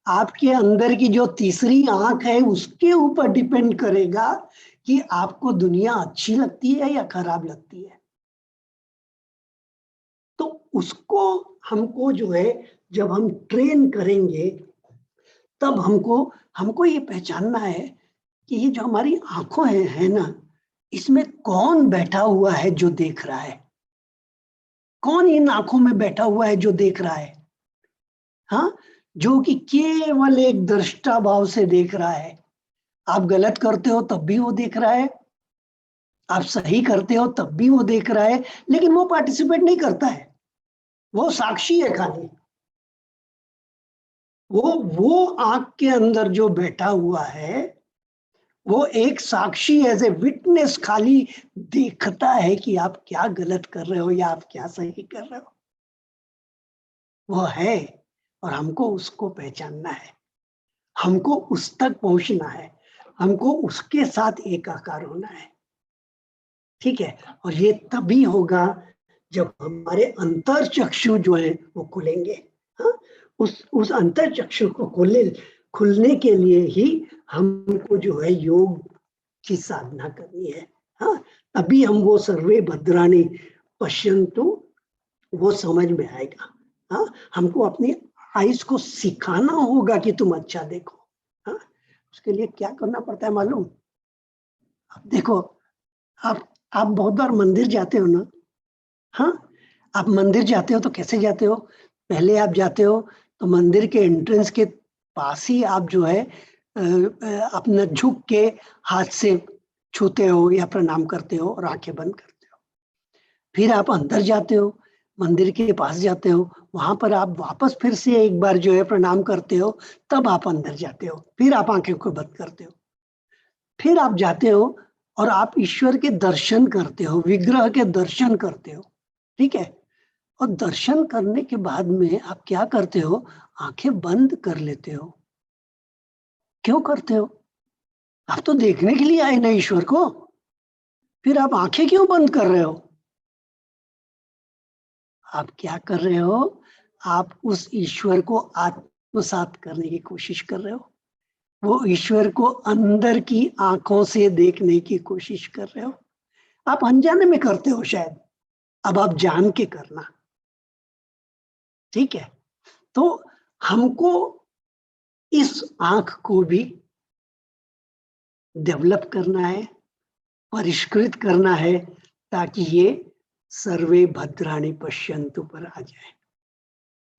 आपके अंदर की जो तीसरी आंख है उसके ऊपर डिपेंड करेगा कि आपको दुनिया अच्छी लगती है या खराब लगती है। तो उसको हमको जो है, जब हम ट्रेन करेंगे तब हमको ये पहचानना है कि ये जो हमारी आंखों है ना, इसमें कौन बैठा हुआ है जो देख रहा है? कौन इन आंखों में बैठा हुआ है जो देख रहा है? हाँ, जो कि केवल एक दृष्टा भाव से देख रहा है। आप गलत करते हो तब भी वो देख रहा है, आप सही करते हो तब भी वो देख रहा है, लेकिन वो पार्टिसिपेट नहीं करता है, वो साक्षी है खाली। वो आंख के अंदर जो बैठा हुआ है वो एक साक्षी, एज ए विटनेस खाली देखता है कि आप क्या गलत कर रहे हो या आप क्या सही कर रहे हो। वो है, और हमको उसको पहचानना है, हमको उस तक पहुंचना है, हमको उसके साथ एकाकार होना है। ठीक है? और ये तभी होगा जब हमारे अंतर चक्षु जो है वो खुलेंगे। हाँ, उस अंतर चक्षु को खुलने के लिए ही हमको जो है योग की साधना करनी है। हाँ, तभी हम वो सर्वे भद्राणी पश्यन्तु वो समझ में आएगा। हाँ, हमको अपनी आइज को सिखाना होगा कि तुम अच्छा देखो। हाँ, उसके लिए क्या करना पड़ता है मालूम? अब देखो, आप बहुत बार मंदिर जाते हो ना। हाँ, आप मंदिर जाते हो तो कैसे जाते हो? पहले आप जाते हो तो मंदिर के एंट्रेंस के पास ही आप जो है अपना झुक के हाथ से छूते हो या प्रणाम करते हो और आंखें बंद करते हो। फिर आप अंदर जाते हो, मंदिर के पास जाते हो, वहां पर आप वापस फिर से एक बार जो है प्रणाम करते हो, तब आप अंदर जाते हो, फिर आप आंखें को बंद करते हो। फिर आप जाते हो और आप ईश्वर के दर्शन करते हो, विग्रह के दर्शन करते हो। ठीक है? और दर्शन करने के बाद में आप क्या करते हो? आंखें बंद कर लेते हो। क्यों करते हो? आप तो देखने के लिए आए ना ईश्वर को, फिर आप आंखें क्यों बंद कर रहे हो? आप क्या कर रहे हो? आप उस ईश्वर को आत्मसात करने की कोशिश कर रहे हो। वो ईश्वर को अंदर की आंखों से देखने की कोशिश कर रहे हो। आप अनजाने में करते हो शायद, अब आप जान के करना। ठीक है? तो हमको इस आंख को भी डेवलप करना है, परिष्कृत करना है, ताकि ये सर्वे भद्राणि पश्यन्तु पर आ जाए।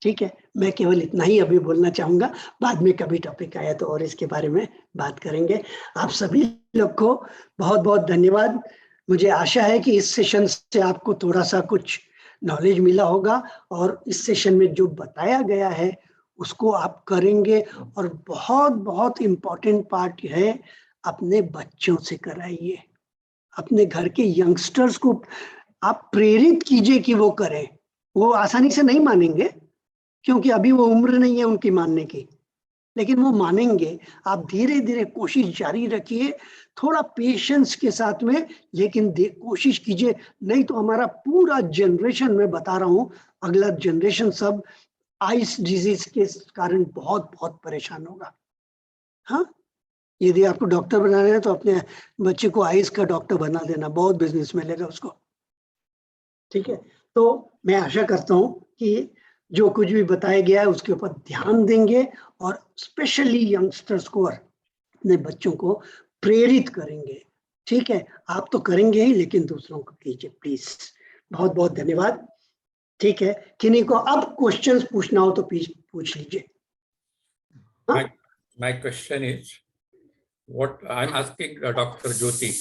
ठीक है, मैं केवल इतना ही अभी बोलना चाहूंगा, बाद में कभी टॉपिक आया तो और इसके बारे में बात करेंगे। आप सभी लोग को बहुत बहुत धन्यवाद। मुझे आशा है कि इस सेशन से आपको थोड़ा सा कुछ नॉलेज मिला होगा और इस सेशन में जो बताया गया है उसको आप करेंगे। और बहुत बहुत इम्पोर्टेंट पार्ट है, अपने बच्चों से कराइए, अपने घर के यंगस्टर्स को आप प्रेरित कीजिए कि वो करें। वो आसानी से नहीं मानेंगे क्योंकि अभी वो उम्र नहीं है उनकी मानने की, लेकिन वो मानेंगे। आप धीरे धीरे कोशिश जारी रखिए, थोड़ा पेशेंस के साथ में, लेकिन कोशिश कीजिए, नहीं तो हमारा पूरा जनरेशन, मैं बता रहा हूँ, अगला जनरेशन सब आइस डिजीज के कारण बहुत बहुत परेशान होगा। हाँ, यदि आपको डॉक्टर बनाना है तो अपने बच्चे को आइस का डॉक्टर बना देना, बहुत बिजनेस मिलेगा उसको। ठीक है, तो मैं आशा करता हूँ कि जो कुछ भी बताया गया है उसके ऊपर ध्यान देंगे और स्पेशली यंगस्टर्स को और अपने बच्चों को प्रेरित करेंगे। ठीक है, आप तो करेंगे ही, लेकिन दूसरों को कीजिए प्लीज। बहुत बहुत धन्यवाद। ठीक है, किन्हीं को अब क्वेश्चंस पूछना हो तो प्लीज पूछ लीजिए। My question is, what I'm asking Dr. Jyoti,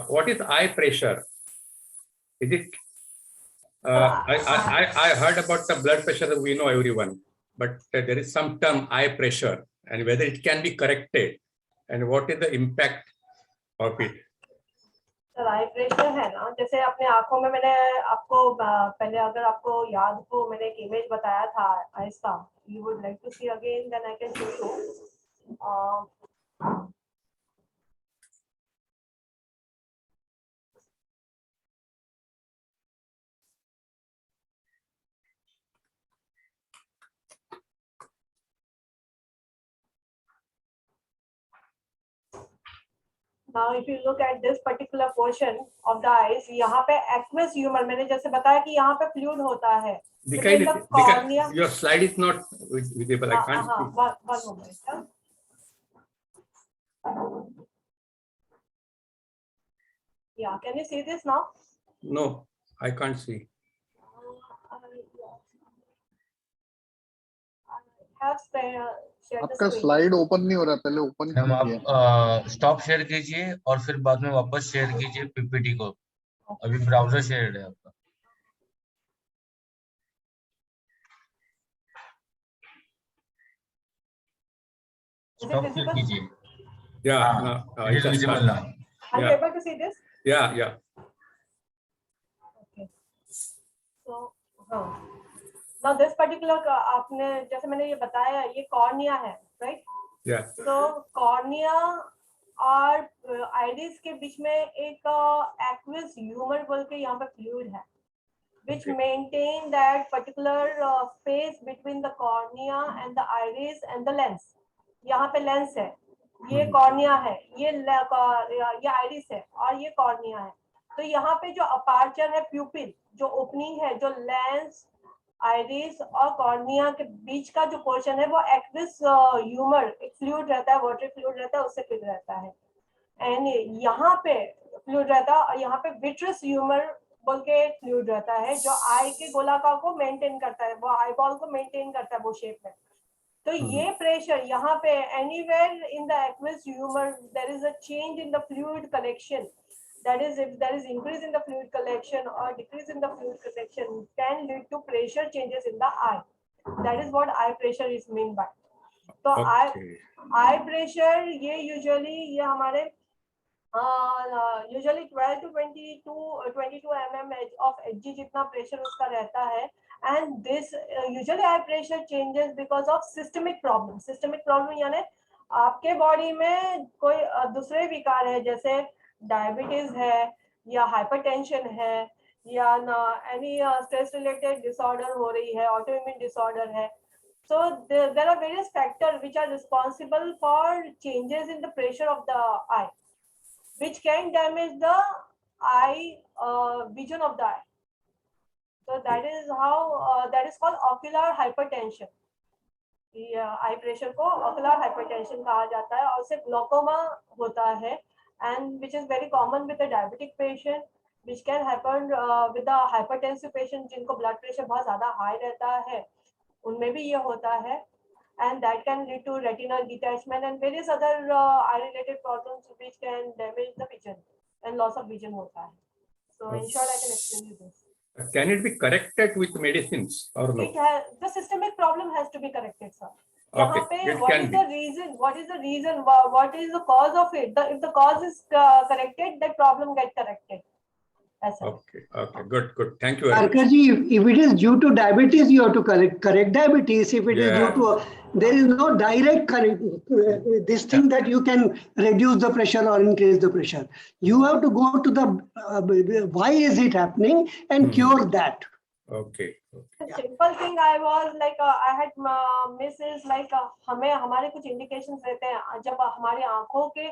what is eye pressure? Is it? I heard about the blood pressure that we know everyone, but there is some term eye pressure, and whether it can be corrected, and what is the impact of it? Sir, I pressure है ना, जैसे अपने आंखों में मैंने आपको पहले, अगर आपको याद हो, मैंने एक इमेज बताया था आइस का। You would like to see again, then I can show you. Now, if you look at this particular portion of the eyes, यहाँ पे aqueous humor, मैंने जैसे बताया कि यहाँ पे fluid होता है। Your slide is not visible. I can't see. One moment. Yeah, can you see this now? No, I can't see. I have shared the आपका screen. स्लाइड ओपन नहीं हो रहा, पहले ओपन मैम कीजिए। आप स्टॉप शेयर कीजिए और फिर बाद में वापस शेयर कीजिए पीपीटी को। अभी ब्राउजर शेयर है आपका। स्टॉप शेयर कीजिए। Yeah, it is visible now. Are you Yeah. able to see this? Yeah. Okay. So, हाँ. Now this particular आपने जैसे मैंने ये बताया, ये कॉर्निया है, right? Yeah. So कॉर्निया और आइरिस के बीच में एक एक्वियस ह्यूमर बोल के यहाँ पे फ्लूइड है, which maintain that particular space between the cornea and the iris and the lens. यहाँ पे लेंस है, ये कॉर्निया है, ये आइरिस है और ये कॉर्निया है। तो यहाँ पे जो अपार्चर है, प्यूपिल, जो ओपनिंग है, जो लेंस, आइरिस और कॉर्निया के बीच का जो पोर्शन है, वो एक्वियस ह्यूमर, एक फ्लूइड रहता है, वाटरी फ्लूइड रहता है, उससे फिल रहता है। एंड यहाँ पे फ्लूइड रहता है और यहाँ पे विट्रस ह्यूमर बोल के फ्लूइड रहता है, जो आई के गोलाकार को मेंटेन करता है, वो आई बॉल को मेंटेन करता है वो शेप में। तो ये प्रेशर यहाँ पे anywhere in the aqueous humour there is a change in the fluid collection, that is, if there is increase in the fluid collection or decrease in the fluid collection, can lead to pressure changes in the eye. That is what eye pressure is mean by. तो eye pressure ये usually ये हमारे usually 12 to 22 mm of Hg जितना pressure उसका रहता है। and this usually eye pressure changes because of systemic problem. systemic problem यानी आपके बॉडी में कोई दूसरे विकार है, जैसे डायबिटीज है या हाइपरटेंशन है या एनी स्ट्रेस रिलेटेड डिसऑर्डर हो रही है, ऑटोइम्यून डिसऑर्डर है। So there are various factors which are responsible for changes in the pressure of the eye, which can damage the eye vision of the eye. So that is how that is called ocular hypertension. I pressure को ocular hypertension कहा जाता है और उससे glaucoma होता है, and which is very common with a diabetic patient which can happen with the hypertensive patient जिनको blood pressure बहुत ज़्यादा high रहता है, उनमें भी ये होता है, and that can lead to retinal detachment and various other eye-related problems which can damage the vision and loss of vision होता है. So in short, I can explain you this. Can it be corrected with medicines or no? It has, the systemic problem has to be corrected, sir. Okay, यहाँ पे it what can is be. the reason? What is the reason? What is the cause of it? If the cause is corrected, that problem get corrected. That's it. Okay, okay, good, good. Thank you very much. Arkaji, if it is due to diabetes, you have to correct diabetes. If it is due to, there is no direct correct, this thing that you can reduce the pressure or increase the pressure. You have to go to the why is it happening and cure that. Okay. The simple thing I was like, I had misses like हमें हमारे कुछ indications रहते हैं जब हमारी आँखों के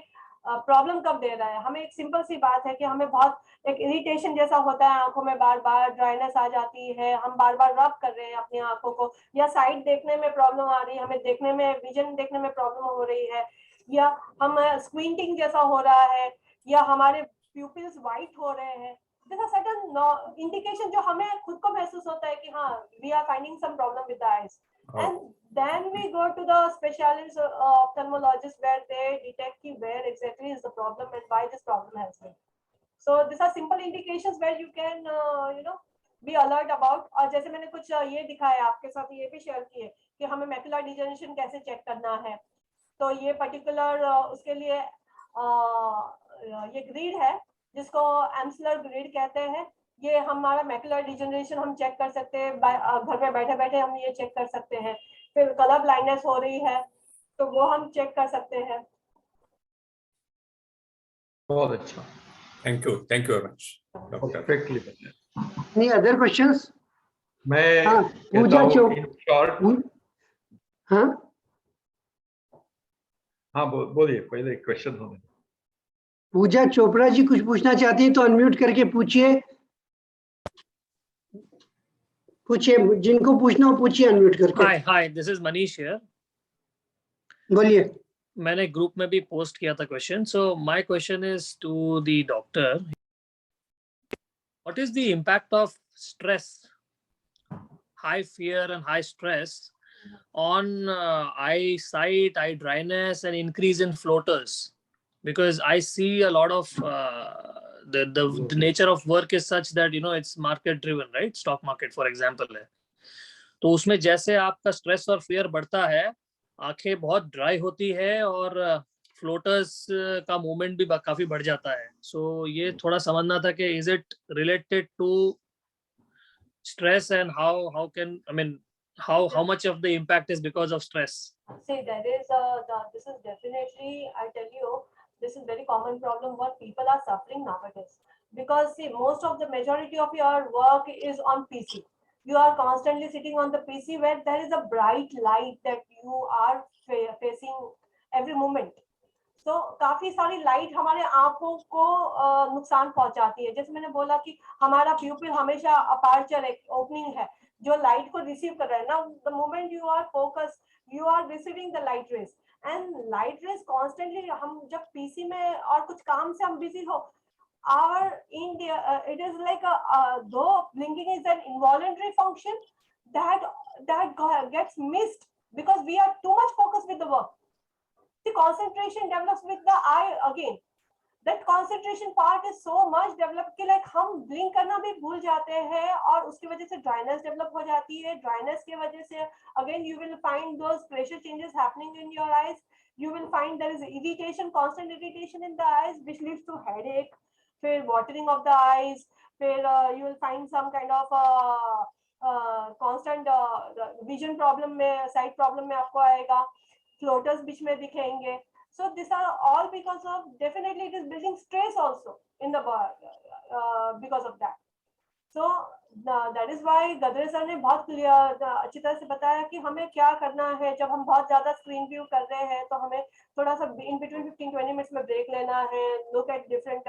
problem कब दे रहा है. हमें एक सिंपल सी बात है कि हमें बहुत एक इरिटेशन जैसा होता है, आंखों में बार बार ड्राइनेस आ जाती है, हम बार बार रब कर रहे हैं अपनी आंखों को, या साइड देखने में प्रॉब्लम आ रही है, हमें देखने में विजन देखने में प्रॉब्लम हो रही है, या हम स्क्विंटिंग जैसा हो रहा है, या हमारे प्यूपिल्स वाइट हो रहे हैं. दिस आर सर्टेन इंडिकेशन जो हमें खुद को महसूस होता है कि हाँ, we are finding some problem with the eyes. And then we go to the specialist ophthalmologist where they detect where exactly is the problem and why this problem has been. So these are simple indications where you can be alert about. और जैसे मैंने कुछ ये दिखाया आपके साथ, ये भी शेयर किए कि हमें मैकुलर डिजनरेशन कैसे चेक करना है. तो ये पर्टिकुलर उसके लिए ये ग्रिड है जिसको एम्सलर ग्रिड कहते हैं. ये हमारा मैकुलर डिजनरेशन हम चेक कर सकते हैं, घर में बैठे बैठे हम ये चेक कर सकते हैं. फिर कलर ब्लाइंडनेस हो रही है तो वो हम चेक कर सकते हैं. बहुत अच्छा. Thank you very much, doctor. Perfectly. Any other questions? मैं हाँ, कहता हूँ in short. हाँ, हाँ, बोलिए, पहले क्वेश्चन होने. पूजा चोपड़ा जी कुछ पूछना चाहती हैं तो अनम्यूट करके पूछिए. पूछिए, जिनको पूछना हो पूछिए अनम्यूट करके. Hi, this is Manish here. बोलिए. मैंने ग्रुप में भी पोस्ट किया था question. So my question is to the doctor. What is the impact of stress, high fear and high stress on eyesight, eye dryness and increase in floaters? Because I see a lot of the nature of work is such that it's market driven, right? Stock market for example है. तो उसमें जैसे आपका stress और fear बढ़ता है, आंखें बहुत ड्राई होती है और फ्लोटर्स का मूवमेंट भी काफी बढ़ जाता है. सो ये थोड़ा समझना था कि is it related to stress and how can how much of the impact is because of stress? See, there is this is definitely, I tell you, this is very common problem what people are suffering nowadays. Because see, most of the majority of your work is on PC. You are constantly sitting on the PC where there is a bright light that you are facing every moment. So काफी सारी light हमारे आंखों को नुकसान पहुंचाती है. जैसे मैंने बोला कि हमारा प्यूपिल हमेशा अपर्चर एक ओपनिंग है जो लाइट को रिसीव कर रहा है ना. The moment you are focus, you are receiving the light rays, and light rays constantly हम जब पीसी में और कुछ काम से हम बिजी हो, our India it is like though blinking is an involuntary function that gets missed because we are too much focused with the work. The concentration develops with the eye again. That concentration part is so much developed कि like हम blink करना भी भूल जाते हैं और उसकी वजह से dryness develop हो जाती है. Dryness की वजह से again you will find those pressure changes happening in your eyes. You will find there is irritation, constant irritation in the eyes which leads to headache, फिर watering of the eyes, फिर you will find some kind of constant vision problem में, sight problem में आपको आएगा, floaters बीच में दिखेंगे. So these are all because of, definitely it is building stress also in the because of that. So that is why Gadre sir ने बहुत clear अच्छी तरह से बताया कि हमें क्या करना है. जब हम बहुत ज्यादा स्क्रीन व्यू कर रहे हैं तो हमें थोड़ा सा इन बिटवीन 15-20 मिनट्स में ब्रेक लेना है, look at different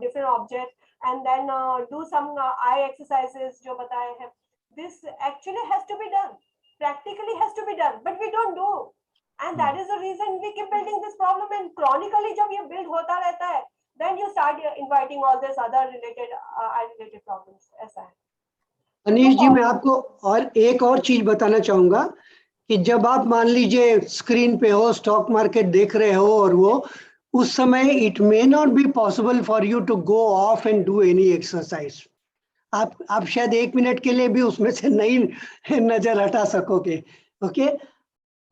different objects and then do some eye exercises जो बताए हैं. This actually has to be done, practically has to be done, but we don't do. And that is the reason we keep building this problem, and chronically जब ये build होता रहता है, then then you start inviting all this other related eye related problems. ऐसा है. अनीश जी, मैं आपको और एक और चीज बताना चाहूंगा कि जब आप मान लीजिए स्क्रीन पे हो, स्टॉक मार्केट देख रहे हो और वो उस समय it may not be possible for you to go off and do any exercise. आप शायद 1 मिनट के लिए भी उसमें से नहीं नजर हटा सकोगे. Okay,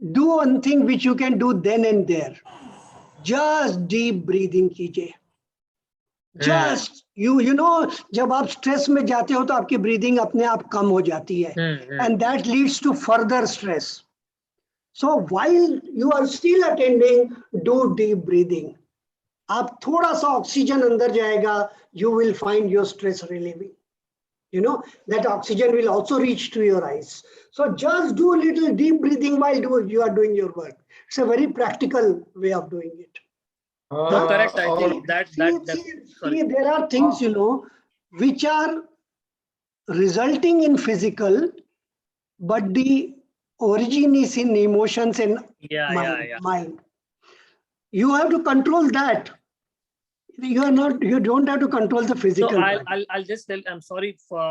do one thing which you can do then and there. Just deep breathing कीजिए. जस्ट यू नो, जब आप स्ट्रेस में जाते हो तो आपकी ब्रीदिंग अपने आप कम हो जाती है, and that leads to further stress. So while you are still attending, do deep breathing. आप थोड़ा सा ऑक्सीजन अंदर जाएगा, you will find your stress relieving. You know that oxygen will also reach to your eyes. So just do a little deep breathing while you are doing your work. It's a very practical way of doing it. Correct. I think see, there are things, you know, which are resulting in physical, but the origin is in emotions and mind. You have to control that. You don't have to control the physical. So I'll just tell, I'm sorry for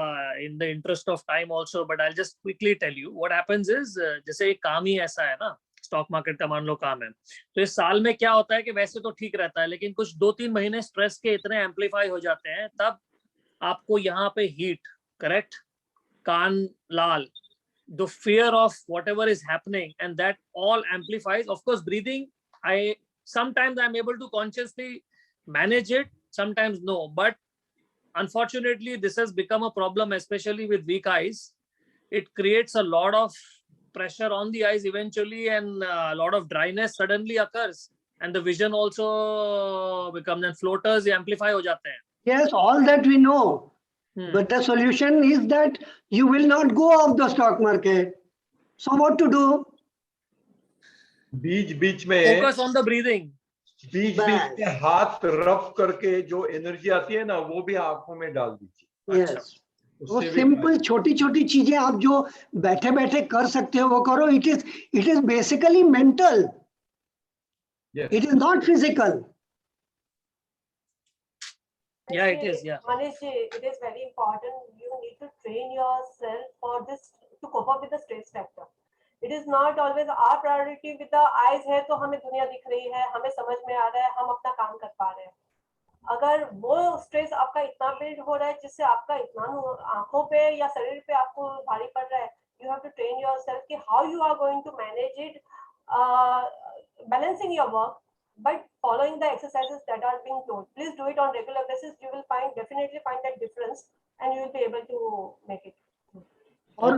in the interest of time also, but I'll just quickly tell you what happens is, जैसे एक काम ही ऐसा है ना, stock market का मान लो काम है, तो इस साल में क्या होता है कि वैसे तो ठीक रहता है, लेकिन कुछ 2-3 महीने स्ट्रेस के इतने एम्पलीफाई हो जाते हैं, तब आपको यहाँ पे हीट, करेक्ट, कान लाल, the fear of whatever is happening, and that all amplifies. Of course, breathing, sometimes I'm able to consciously manage it, sometimes no, but unfortunately this has become a problem, especially with weak eyes. It creates a lot of pressure on the eyes eventually, and a lot of dryness suddenly occurs, and the vision also becomes, and floaters amplify ho jate hain. Yes, all that we know. But the solution is that you will not go off the stock market. So what to do? बीच में Focus on the breathing. बीच में हाथ rough करके जो energy आती है ना, वो भी आंखों में डाल दीजिए. Yes. वो सिंपल छोटी छोटी चीजें आप जो बैठे बैठे कर सकते हो वो करो. It is basically mental. Yes. It is not physical. Yeah, it is. Yeah. Manish, it is very important. You need to train yourself for this to cope up with the stress factor. It is not always our priority. With the eyes है तो हमें दुनिया दिख रही है, हमें समझ में आ रहा है, हम अपना काम कर पा रहे हैं. अगर वो स्ट्रेस आपका इतना बिल्ड हो रहा है जिससे आपका इतना आंखों पे या शरीर पे आपको भारी पड़ रहा है, you have to train yourself कि how you are going to manage it, balancing your work, but following the exercises that are being told. Please do it on regular basis. You will definitely find that difference, and you will be able to make it. और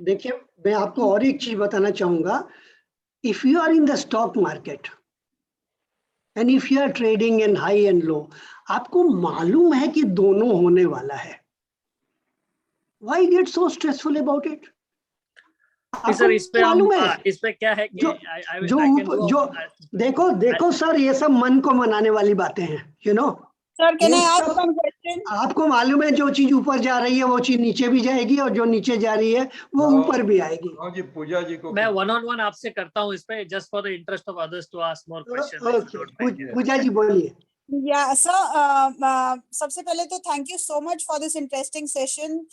देखिए मैं आपको और एक चीज बताना चाहूंगा. If you are in the stock market and if you are trading in high and low, आपको मालूम है कि दोनों होने वाला है. Why get so stressful about it? Sir इस पे क्या है कि जो देखो सर, ये सब मन को मनाने वाली बातें हैं, you know. Sir, can I ask some question? आपको मालूम है जो चीज ऊपर जा रही है वो चीज नीचे भी जाएगी, और जो नीचे जा रही है वो ऊपर भी आएगी. हाँ जी, पूजा जी को मैं 1-on-1 आपसे करता हूँ इस पे, just for the interest of others to ask more questions. पूजा जी बोलिए. Yeah, sir. सबसे पहले तो thank you so much for this interesting session.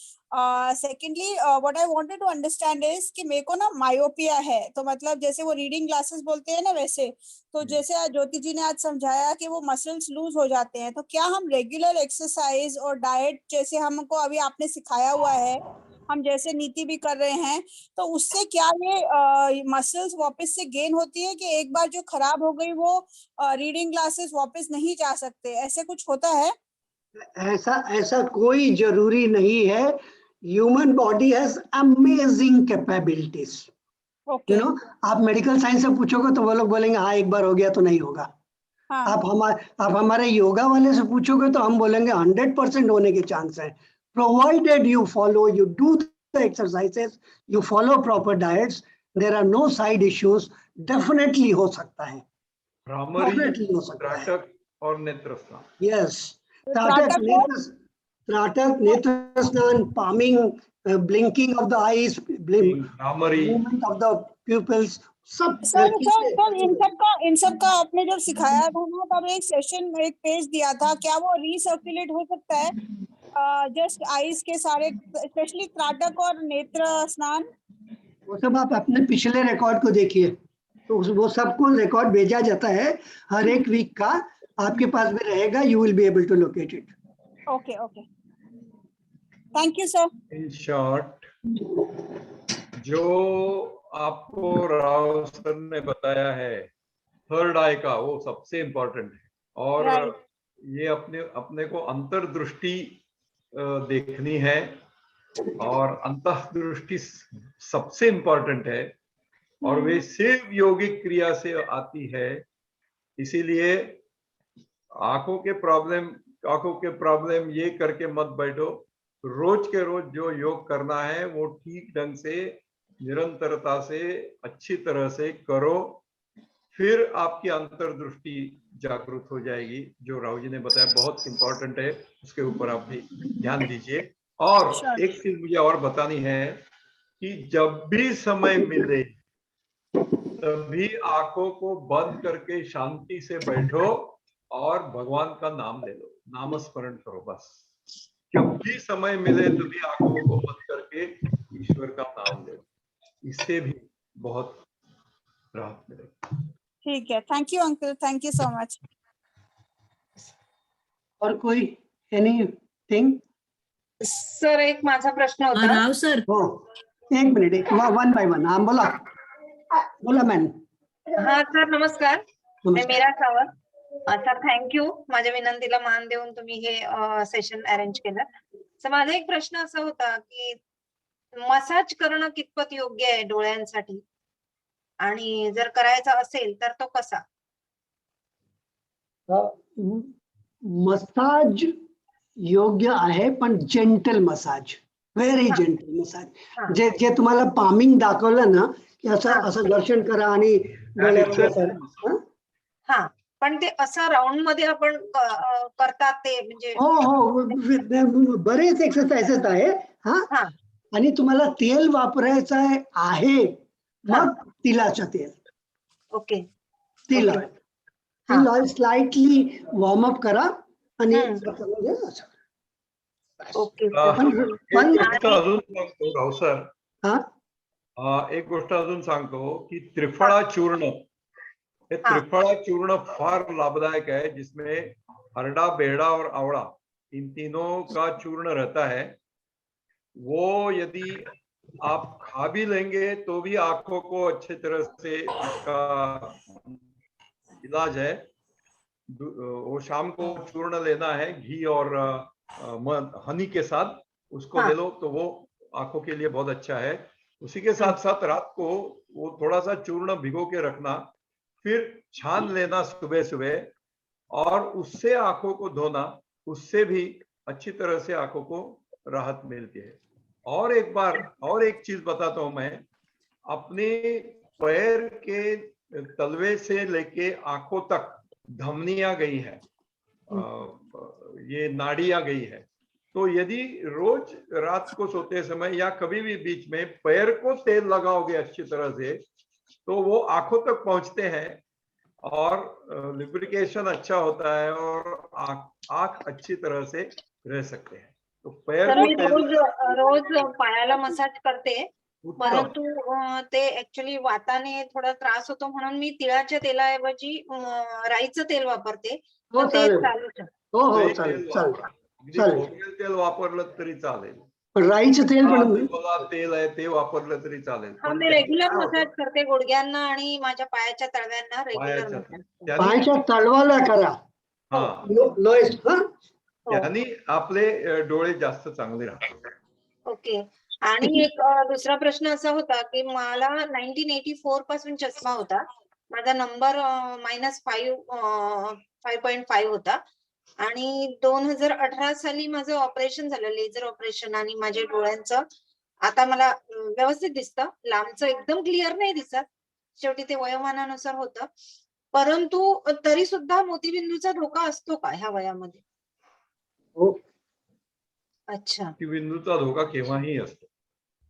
Secondly, what I wanted to understand is कि मेरे को ना myopia है, तो मतलब जैसे वो reading glasses बोलते हैं ना, वैसे तो जैसे आज ज्योति जी ने आज समझाया कि वो मसल्स लूज हो जाते हैं, तो क्या हम रेगुलर एक्सरसाइज और डाइट जैसे हमको अभी आपने सिखाया हुआ है, हम जैसे नीति भी कर रहे हैं, तो उससे क्या ये मसल्स वापस से गेन होती है कि एक बार जो खराब हो गई वो रीडिंग ग्लासेस वापस नहीं जा सकते, ऐसे कुछ होता है? ऐसा कोई जरूरी नहीं है. Human body has amazing capabilities. Okay. You know, आप मेडिकल साइंस से पूछोगे तो वो लोग बोलेंगे हाँ एक बार हो गया तो नहीं होगा. हाँ. आप हमारे योगा वाले से पूछोगे तो हम बोलेंगे 100% होने के चांस है, provided you do the exercises, you follow proper diets, there are no side issues. Definitely हो सकता है. Definitely हो सकता है. त्राटक और नेत्र स्नान. Yes. त्राटक, नेत्र स्नान, palming, blinking of the eyes, movement of the pupils, सब सर लड़की सर से- सर इन सब का आपने जब सिखाया था ना, तब एक सेशन एक पेज दिया था, क्या वो रीसर्कुलेट हो सकता है? जस्ट आईज के सारे, स्पेशली त्राटक और नेत्र स्नान। वो सब आप अपने पिछले रिकॉर्ड को देखिए, तो वो सबको रिकॉर्ड भेजा जाता है हर एक वीक का, आपके पास भी रहेगा, you will be able to locate it. Okay okay, thank you sir. In short, जो आपको राव सर ने बताया है थर्ड आई का, वो सबसे इम्पोर्टेंट है। और Right. ये अपने को अंतर्दृष्टि देखनी है, और अंतःदृष्टि सबसे इम्पोर्टेंट है, और वे सिर्फ योगिक क्रिया से आती है। इसीलिए आंखों के प्रॉब्लम ये करके मत बैठो, रोज के रोज जो योग करना है वो ठीक ढंग से, निरंतरता से, अच्छी तरह से करो, फिर आपकी अंतर्दृष्टि जागृत हो जाएगी। जो राव जी ने बताया बहुत इंपॉर्टेंट है, उसके ऊपर आप भी ध्यान दीजिए। और Sure. एक चीज मुझे और बतानी है कि जब भी समय मिले तभी आंखों को बंद करके शांति से बैठो और भगवान का नाम ले लो, नामस्मरण करो बस। जब भी समय मिले तभी आंखों को बंद करके ईश्वर का नाम ले लो, इससे भी बहुत राहत मिलेगी। ठीक है, thank you uncle, thank you so much. और कोई एनीथिंग? सर एक माझा प्रश्न होता. राव सर, हो, एक मिनिट, वन बाय वन. हाँ बोला बोला मॅम. हा सर नमस्कार, मी नमस्कार. मीरा सावंत. सर थँक्यू, माझ्या विनंतीला मान देऊन तुम्ही हे सेशन अरेंज केलं. तर माझा एक प्रश्न असा होता की मसाज करणं कितपत योग्य आहे डोळ्यांसाठी, आणि जर करायचा असेल तर तो कसा? मसाज योग्य आहे, पण जेंटल मसाज, व्हेरी हा. Gentle massage. हा. जे जे तुम्हाला पामिंग दाखवलं ना, की असं हा. असं दर्शन करा आणि डोळ्यावर असं, हं? हा, पण ते असं राऊंड मध्ये आपण करतात ते, म्हणजे हो हो, बरेच एक्सरसाइजेस आहे. हा, हा. आणि तुम्हाला तेल वापरायचं आहे, हा. मग तिलाचं तेल, ओके. तिल ओके. ऑइल, हा. तिल ऑइल स्लाइटली वॉर्म अप करा आणि असं. ओके. पण एक गोष्ट अजून सांगतो राव सर, हा, एक गोष्ट अजून सांगतो की त्रिफळा चूर्ण, ये त्रिफला चूर्ण फार लाभदायक है, जिसमें हरडा, बेहड़ा और आवड़ा, इन तीनों का चूर्ण रहता है। वो यदि आप खा भी लेंगे तो भी आंखों को अच्छे तरह से इसका इलाज है। वो शाम को चूर्ण लेना है, घी और हनी के साथ उसको ले लो तो वो आंखों के लिए बहुत अच्छा है। उसी के साथ साथ रात को वो थोड़ा सा चूर्ण भिगो के रखना, फिर छान लेना सुबह सुबह, और उससे आंखों को धोना, उससे भी अच्छी तरह से आंखों को राहत मिलती है। और एक चीज बताता हूं मैं, अपने पैर के तलवे से लेके आंखों तक धमनियां गई है, ये नाड़ियां गई है। तो यदि रोज रात को सोते समय या कभी भी बीच में पैर को तेल लगाओगे अच्छी तरह से, तो वो आंखों तक पहुंचते हैं और लिब्रिकेशन अच्छा होता है और आंख अच्छी तरह से रह सकते हैं। तो पैर तर को मी तेल रोज पायाला मसाज करते, उत्तम, परंतु ते ऍक्च्युली वाताने थोडा त्रास होतो म्हणून मी तिळाच्या तेलाऐवजी राईचं तेल वापरते, हो तर ते चालेल, चालू शकतं. हो हो तेल चालेल वापर. चालेल अगदी चालेल. खोबरेल तेल वापरलं तरी चालेल, पण राईचं तेल पण मला तेल आहे ते वापरलं तरी चालेल. हा, पण मी त्याने रेग्युलर काय होतं, मसाज करते गुडघ्यांना आणि माझ्या पायाच्या तळव्यांना रेग्युलर पायाच्या मसाज. त्याने पायाच्या तळवाला करा, हा लोएस्ट. हा, त्याने आपले डोळे जास्त चांगले राहतात. ओके. आणि एक दुसरा प्रश्न असा होता की मला 1984 पासून चष्मा होता. माझा नंबर -5.5 होता आणि 2018 साली माझं ऑपरेशन झालं, लेझर ऑपरेशन, आणि माझ्या डोळ्यांचं आता मला व्यवस्थित दिसतं. लांबचं एकदम क्लिअर नाही दिसत, शेवटी ते वयोमानानुसार होतं. परंतु तरी सुद्धा मोतीबिंदूचा धोका असतो का ह्या वयामध्ये? हो. अच्छा. बिंदूचा धोका केव्हाही असतो.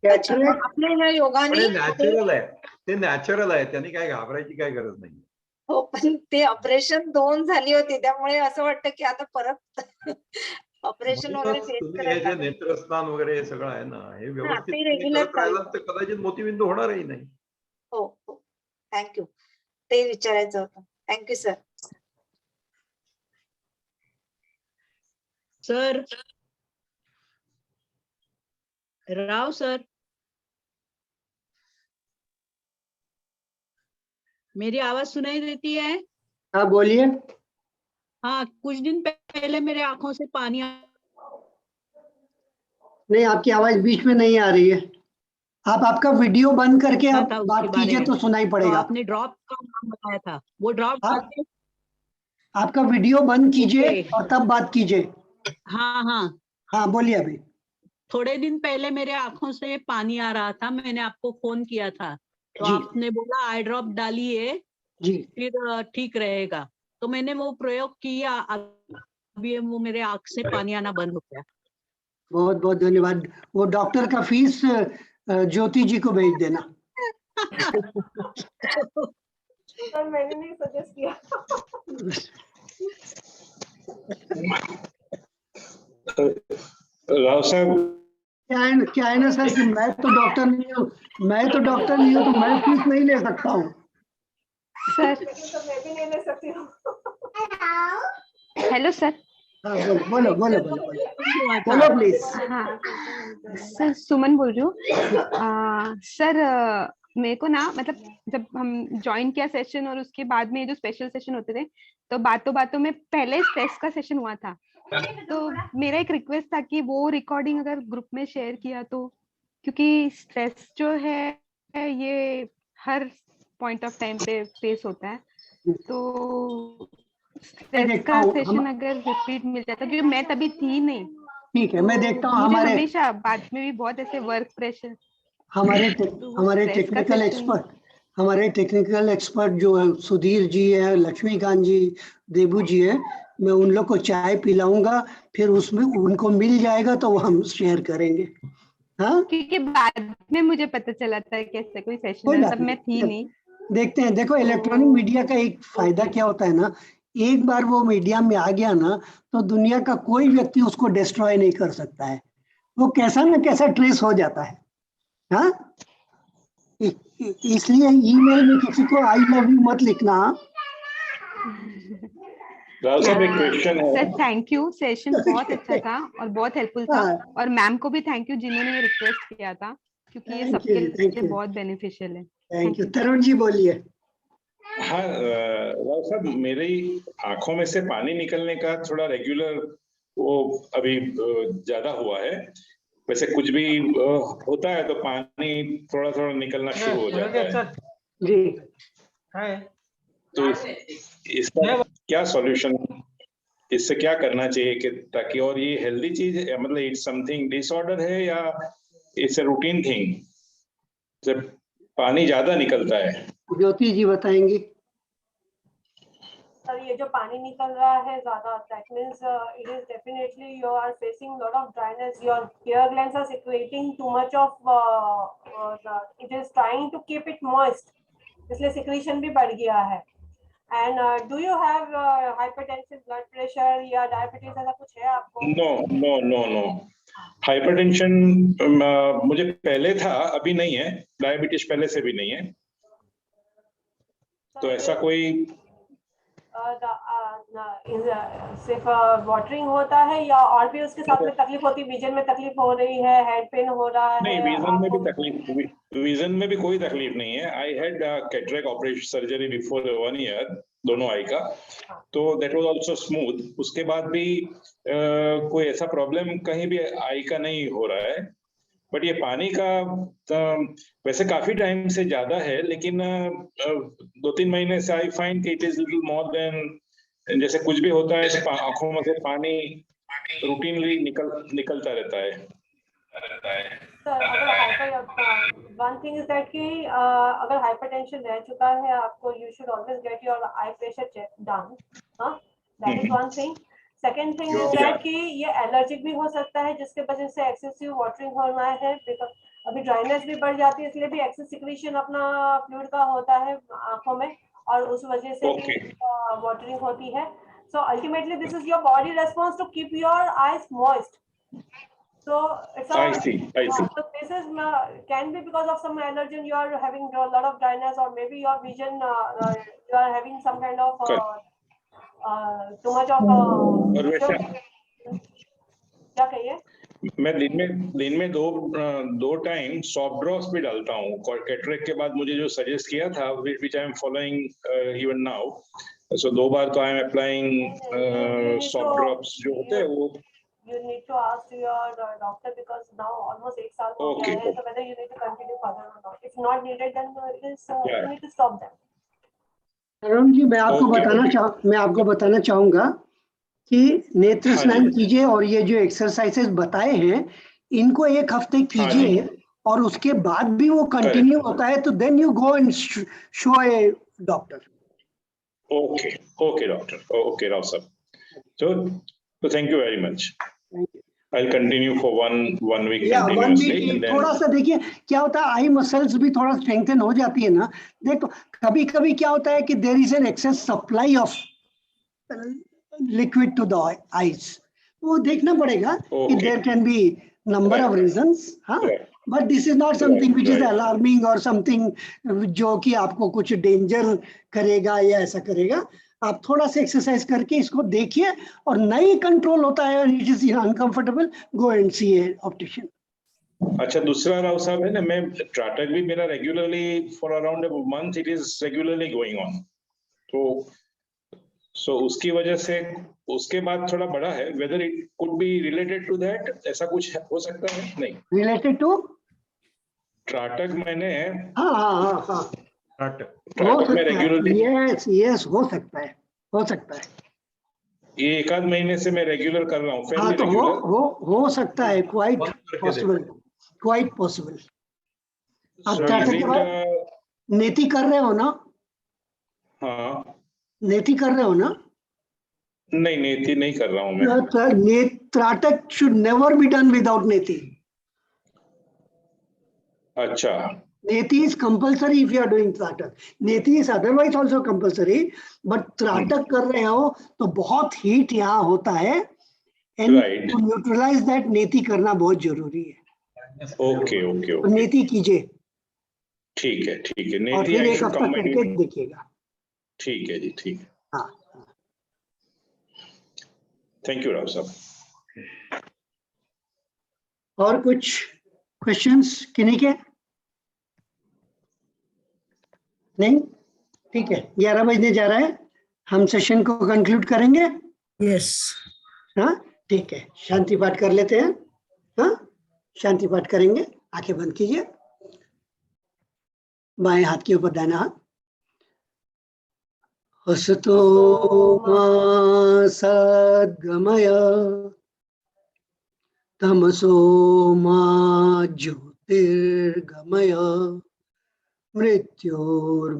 कॅटरेक्ट आपल्या ह्या योगाने नॅचरल आहे, ते नॅचरल आहे, त्यांनी काय घाबरायची काय गरज नाही. हो, पण ते ऑपरेशन 2 झाली होती त्यामुळे असं वाटतं की आता परत ऑपरेशन वगैरे म्हणूनच फेस तुम्ही हे करायला जे लागेल. नेत्रस्नान वगैरे हे सगळं आहे ना, हे व्यवस्थित ते तुम्ही रेग्युलर करत राहिलात तर कदाचित मोतीबिंदू होणारही नाही. हो हो, थँक्यू. ते विचारायचं होतं. Thank you sir. Sir, Rao sir, मेरी आवाज सुनाई देती है? हाँ बोलिए। हाँ, कुछ दिन पहले मेरे आंखों से पानी नहीं, आपकी आवाज बीच में नहीं आ रही है। आप आपका वीडियो बंद करके था आप उसके बात बारे कीजिए में, तो सुनाई तो पड़ेगा। आपने ड्रॉप का नाम बताया था, वो ड्रॉप हाँ। करके आपका वीडियो बंद कीजिए ओके। और तब बात कीजिए। हाँ हाँ, हाँ बोलिए अभी। थोड़े दिन पहले मेरे आंखों से पानी आ रहा था, मैंने आपको फोन किया था, तो जी। आपने बोला आई ड्रॉप डालिए जी फिर ठीक रहेगा, तो मैंने वो प्रयोग किया, अभी वो मेरे आंख से पानी आना बंद हो गया। बहुत बहुत धन्यवाद। वो डॉक्टर का फीस ज्योति जी को भेज देना। सर मैंने नहीं सजेस्ट किया। राव साहब, क्या है ना सर कि मैं तो डॉक्टर नहीं हूँ, तो मैं फीस नहीं ले सकता हूँ। सर, लेकिन सर मैं भी नहीं ले सकती हूँ। Hello sir. हाँ बोलो बोलो बोलो बोलो बोलो प्लीज। हाँ सर, सुमन बोल रही हूँ। सर मेरे को ना, मतलब जब हम ज्वाइन किया सेशन और उसके बाद में जो स्पेशल सेशन होते थे, तो बातों बातों में पहले स्ट्रेस का सेशन हुआ था, तो मेरा एक रिक्वेस्ट था कि वो रिकॉर्डिंग अगर ग्रुप में शेयर किया तो, क्योंकि स्ट्रेस जो है ये हर पॉइंट ऑफ टाइम पे फेस होता है, तो स्ट्रेस का सेशन अगर रिपीट मिल जाता, क्योंकि मैं तभी थी नहीं। ठीक है, मैं देखता हूँ। मुझे हमारे हमेशा बाद में भी बहुत ऐसे वर्क प्रेशर, हमारे stress का टेक्निकल एक्सपर्ट जो है सुधीर जी है, लक्ष्मीकांत जी, देबू जी है, मैं उन लोग को चाय पिलाऊंगा, फिर उसमें उनको मिल जाएगा तो वो हम शेयर करेंगे। हाँ, क्योंकि बाद में मुझे पता चला था कि ऐसा कोई सेशन कोई है, बात तब मैं थी नहीं। देखते हैं। देखो, इलेक्ट्रॉनिक मीडिया का एक फायदा क्या होता है ना, एक बार वो मीडिया में आ गया ना, तो दुनिया का कोई व्यक्ति उसको डिस्ट्रॉय नहीं कर सकता है, वो कैसा ना कैसा ट्रेस हो जाता है। हाँ, इसलिए ईमेल में किसी को आई लव यू मत लिखना। राव साहब एक क्वेश्चन है। सर थैंक यू, सेशन बहुत अच्छा था और बहुत हेल्पफुल था, और मैम को भी थैंक यू जिन्होंने रिक्वेस्ट किया था, क्योंकि ये सबके लिए बहुत बेनिफिशियल है। Thank you. तरुण जी बोलिए। हाँ राव साहब, मेरी आंखों में से पानी निकलने का थोड़ा रेगुलर वो अभी ज्यादा हुआ है। वैसे कुछ भी होता है तो पानी थोड़ा थोड़ा निकलना शुरू हो जाता है जी। तो इसका क्या सॉल्यूशन, इससे क्या करना चाहिए कि ताकि, और ये हेल्दी चीज है, मतलब इट्स समथिंग डिसऑर्डर है या इट्स अ रूटीन थिंग जब पानी ज्यादा निकलता है? ज्योति जी बताएंगी। सर ये जो पानी निकल रहा है ज्यादा, that means it is definitely you are facing lot of dryness, your ear glands are secreting too much of, it is trying to keep it moist, इसलिए सिक्रीशन भी बढ़ गया है। And do you have hypertension, blood pressure या diabetes, ऐसा कुछ है आपको? नो हाइपरटेंशन मुझे पहले था, अभी नहीं है। डायबिटीज पहले से भी नहीं है, तो ऐसा कोई सिर्फ वाटरिंग होता है या और भी उसके साथ में तकलीफ होती है? विजन में तकलीफ हो रही है, हेड पेन हो रहा है? नहीं, विजन में भी तकलीफ, विजन में भी कोई तकलीफ नहीं है। I had cataract operation surgery before 1 year, दोनों आई का, तो दैट वाज आल्सो स्मूथ। उसके बाद भी कोई ऐसा प्रॉब्लम कहीं भी आई का नहीं हो रहा है। बट ये पानी का वैसे काफी टाइम से ज्यादा है, लेकिन 2-3 महीने से I find it is little more than, जैसे कुछ भी होता है आंखों में से पानी रूटीनली निकलता रहता है। सर अगर वन थिंग इज दैट कि अगर हाइपरटेंशन रह चुका है आपको, you should always get your eye pressure check done. That is one thing. Second thing is that कि ये एलर्जिक भी हो सकता है, जिसके वजह से एक्सेसिव वाटरिंग होना है, अभी ड्राइनेस भी बढ़ जाती है, इसलिए भी एक्सेस सिक्रीशन अपना फ्लूइड का होता है आंखों में, और उस वजह से भी वाटरिंग होती है. So ultimately this is your body response to keep your eyes moist. So it's I see. So this is can be because of some allergen, you are having a lot of dryness, or maybe your vision you are having some kind of too much of क्या कहिए. मैं दिन में दो time soft drops भी डालता हूँ cataract के बाद. मुझे जो सजेस्ट किया था which I am following even now. So 2 बार तो I am applying soft drops जो होते हैं वो. You need to ask your doctor, because now almost 1 साल हो गया है, so whether you need to continue further or not. If not needed, then it is you need to stop them. Arun ji, मैं आपको बताना चाहूंगा कि नेत्र स्नान कीजिए, और ये जो एक्सरसाइजेस बताए हैं इनको 1 हफ्ते कीजिए, और उसके बाद भी वो कंटिन्यू होता है तो then you go and show a doctor. Okay, doctor. Okay, Rao sir. So thank you very much. I'll continue for one week continuously. And then थोड़ा सा देखिए क्या होता है, आई मसल्स भी थोड़ा स्ट्रेंथन हो जाती है ना. देखो कभी कभी क्या होता है कि there is an excess supply of liquid to the eyes. वो देखना पड़ेगा कि there can be number of reasons. हाँ, but this is not something which is alarming और समथिंग जो कि आपको कुछ डेंजर करेगा या ऐसा करेगा. आप थोड़ा सा एक्सरसाइज करके इसको देखिए, और नहीं कंट्रोल होता है, it is uncomfortable, go and see a optician. अच्छा, दूसरा राव साहब है ना, मैं ट्राटक भी मेरा regularly for around a month it is regularly going on. तो सो उसकी वजह से उसके बाद थोड़ा बड़ा है. Whether it could be related to that, ऐसा कुछ हो सकता है? नहीं, रिलेटेड टू ट्राटक मैंने हाँ ट्राटक में रेगुलरली. यस हो सकता है. ये 1 आध महीने से मैं रेगुलर कर रहा हूँ. हाँ, तो हो सकता है. Quite possible. आप ट्राटक के बाद नेति कर रहे हो ना? हाँ, नेति कर रहे हो ना? नहीं, नेति नहीं कर रहा हूँ मैं. Tratak should never be done without neti. अच्छा. Neti is compulsory if you are doing Tratak. Neti is otherwise also compulsory, but Tratak कर रहे हो तो बहुत हीट यहाँ होता है, and to neutralize that नेति करना बहुत जरूरी है. ओके. नेति कीजिए. ठीक है. और नेति फिर 1 हफ्ता करके देखिएगा. ठीक है जी, ठीक है. हाँ. थैंक यू राव साहब. और कुछ क्वेश्चंस किन्हीं के? नहीं, ठीक है. 11 बजने जा रहा है, हम सेशन को कंक्लूड करेंगे. यस. हाँ, ठीक है. शांति पाठ कर लेते हैं. हाँ, शांति पाठ करेंगे. आंखें बंद कीजिए, बाएं हाथ के ऊपर दाहिना हाथ. हसतो मा सद्गमय तमसो मा ज्योतिर्गमय मृत्योर्मामृतं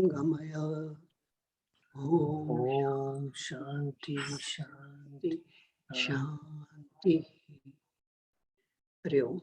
गमय. ओम शांति शांति शांति. हरि ओम.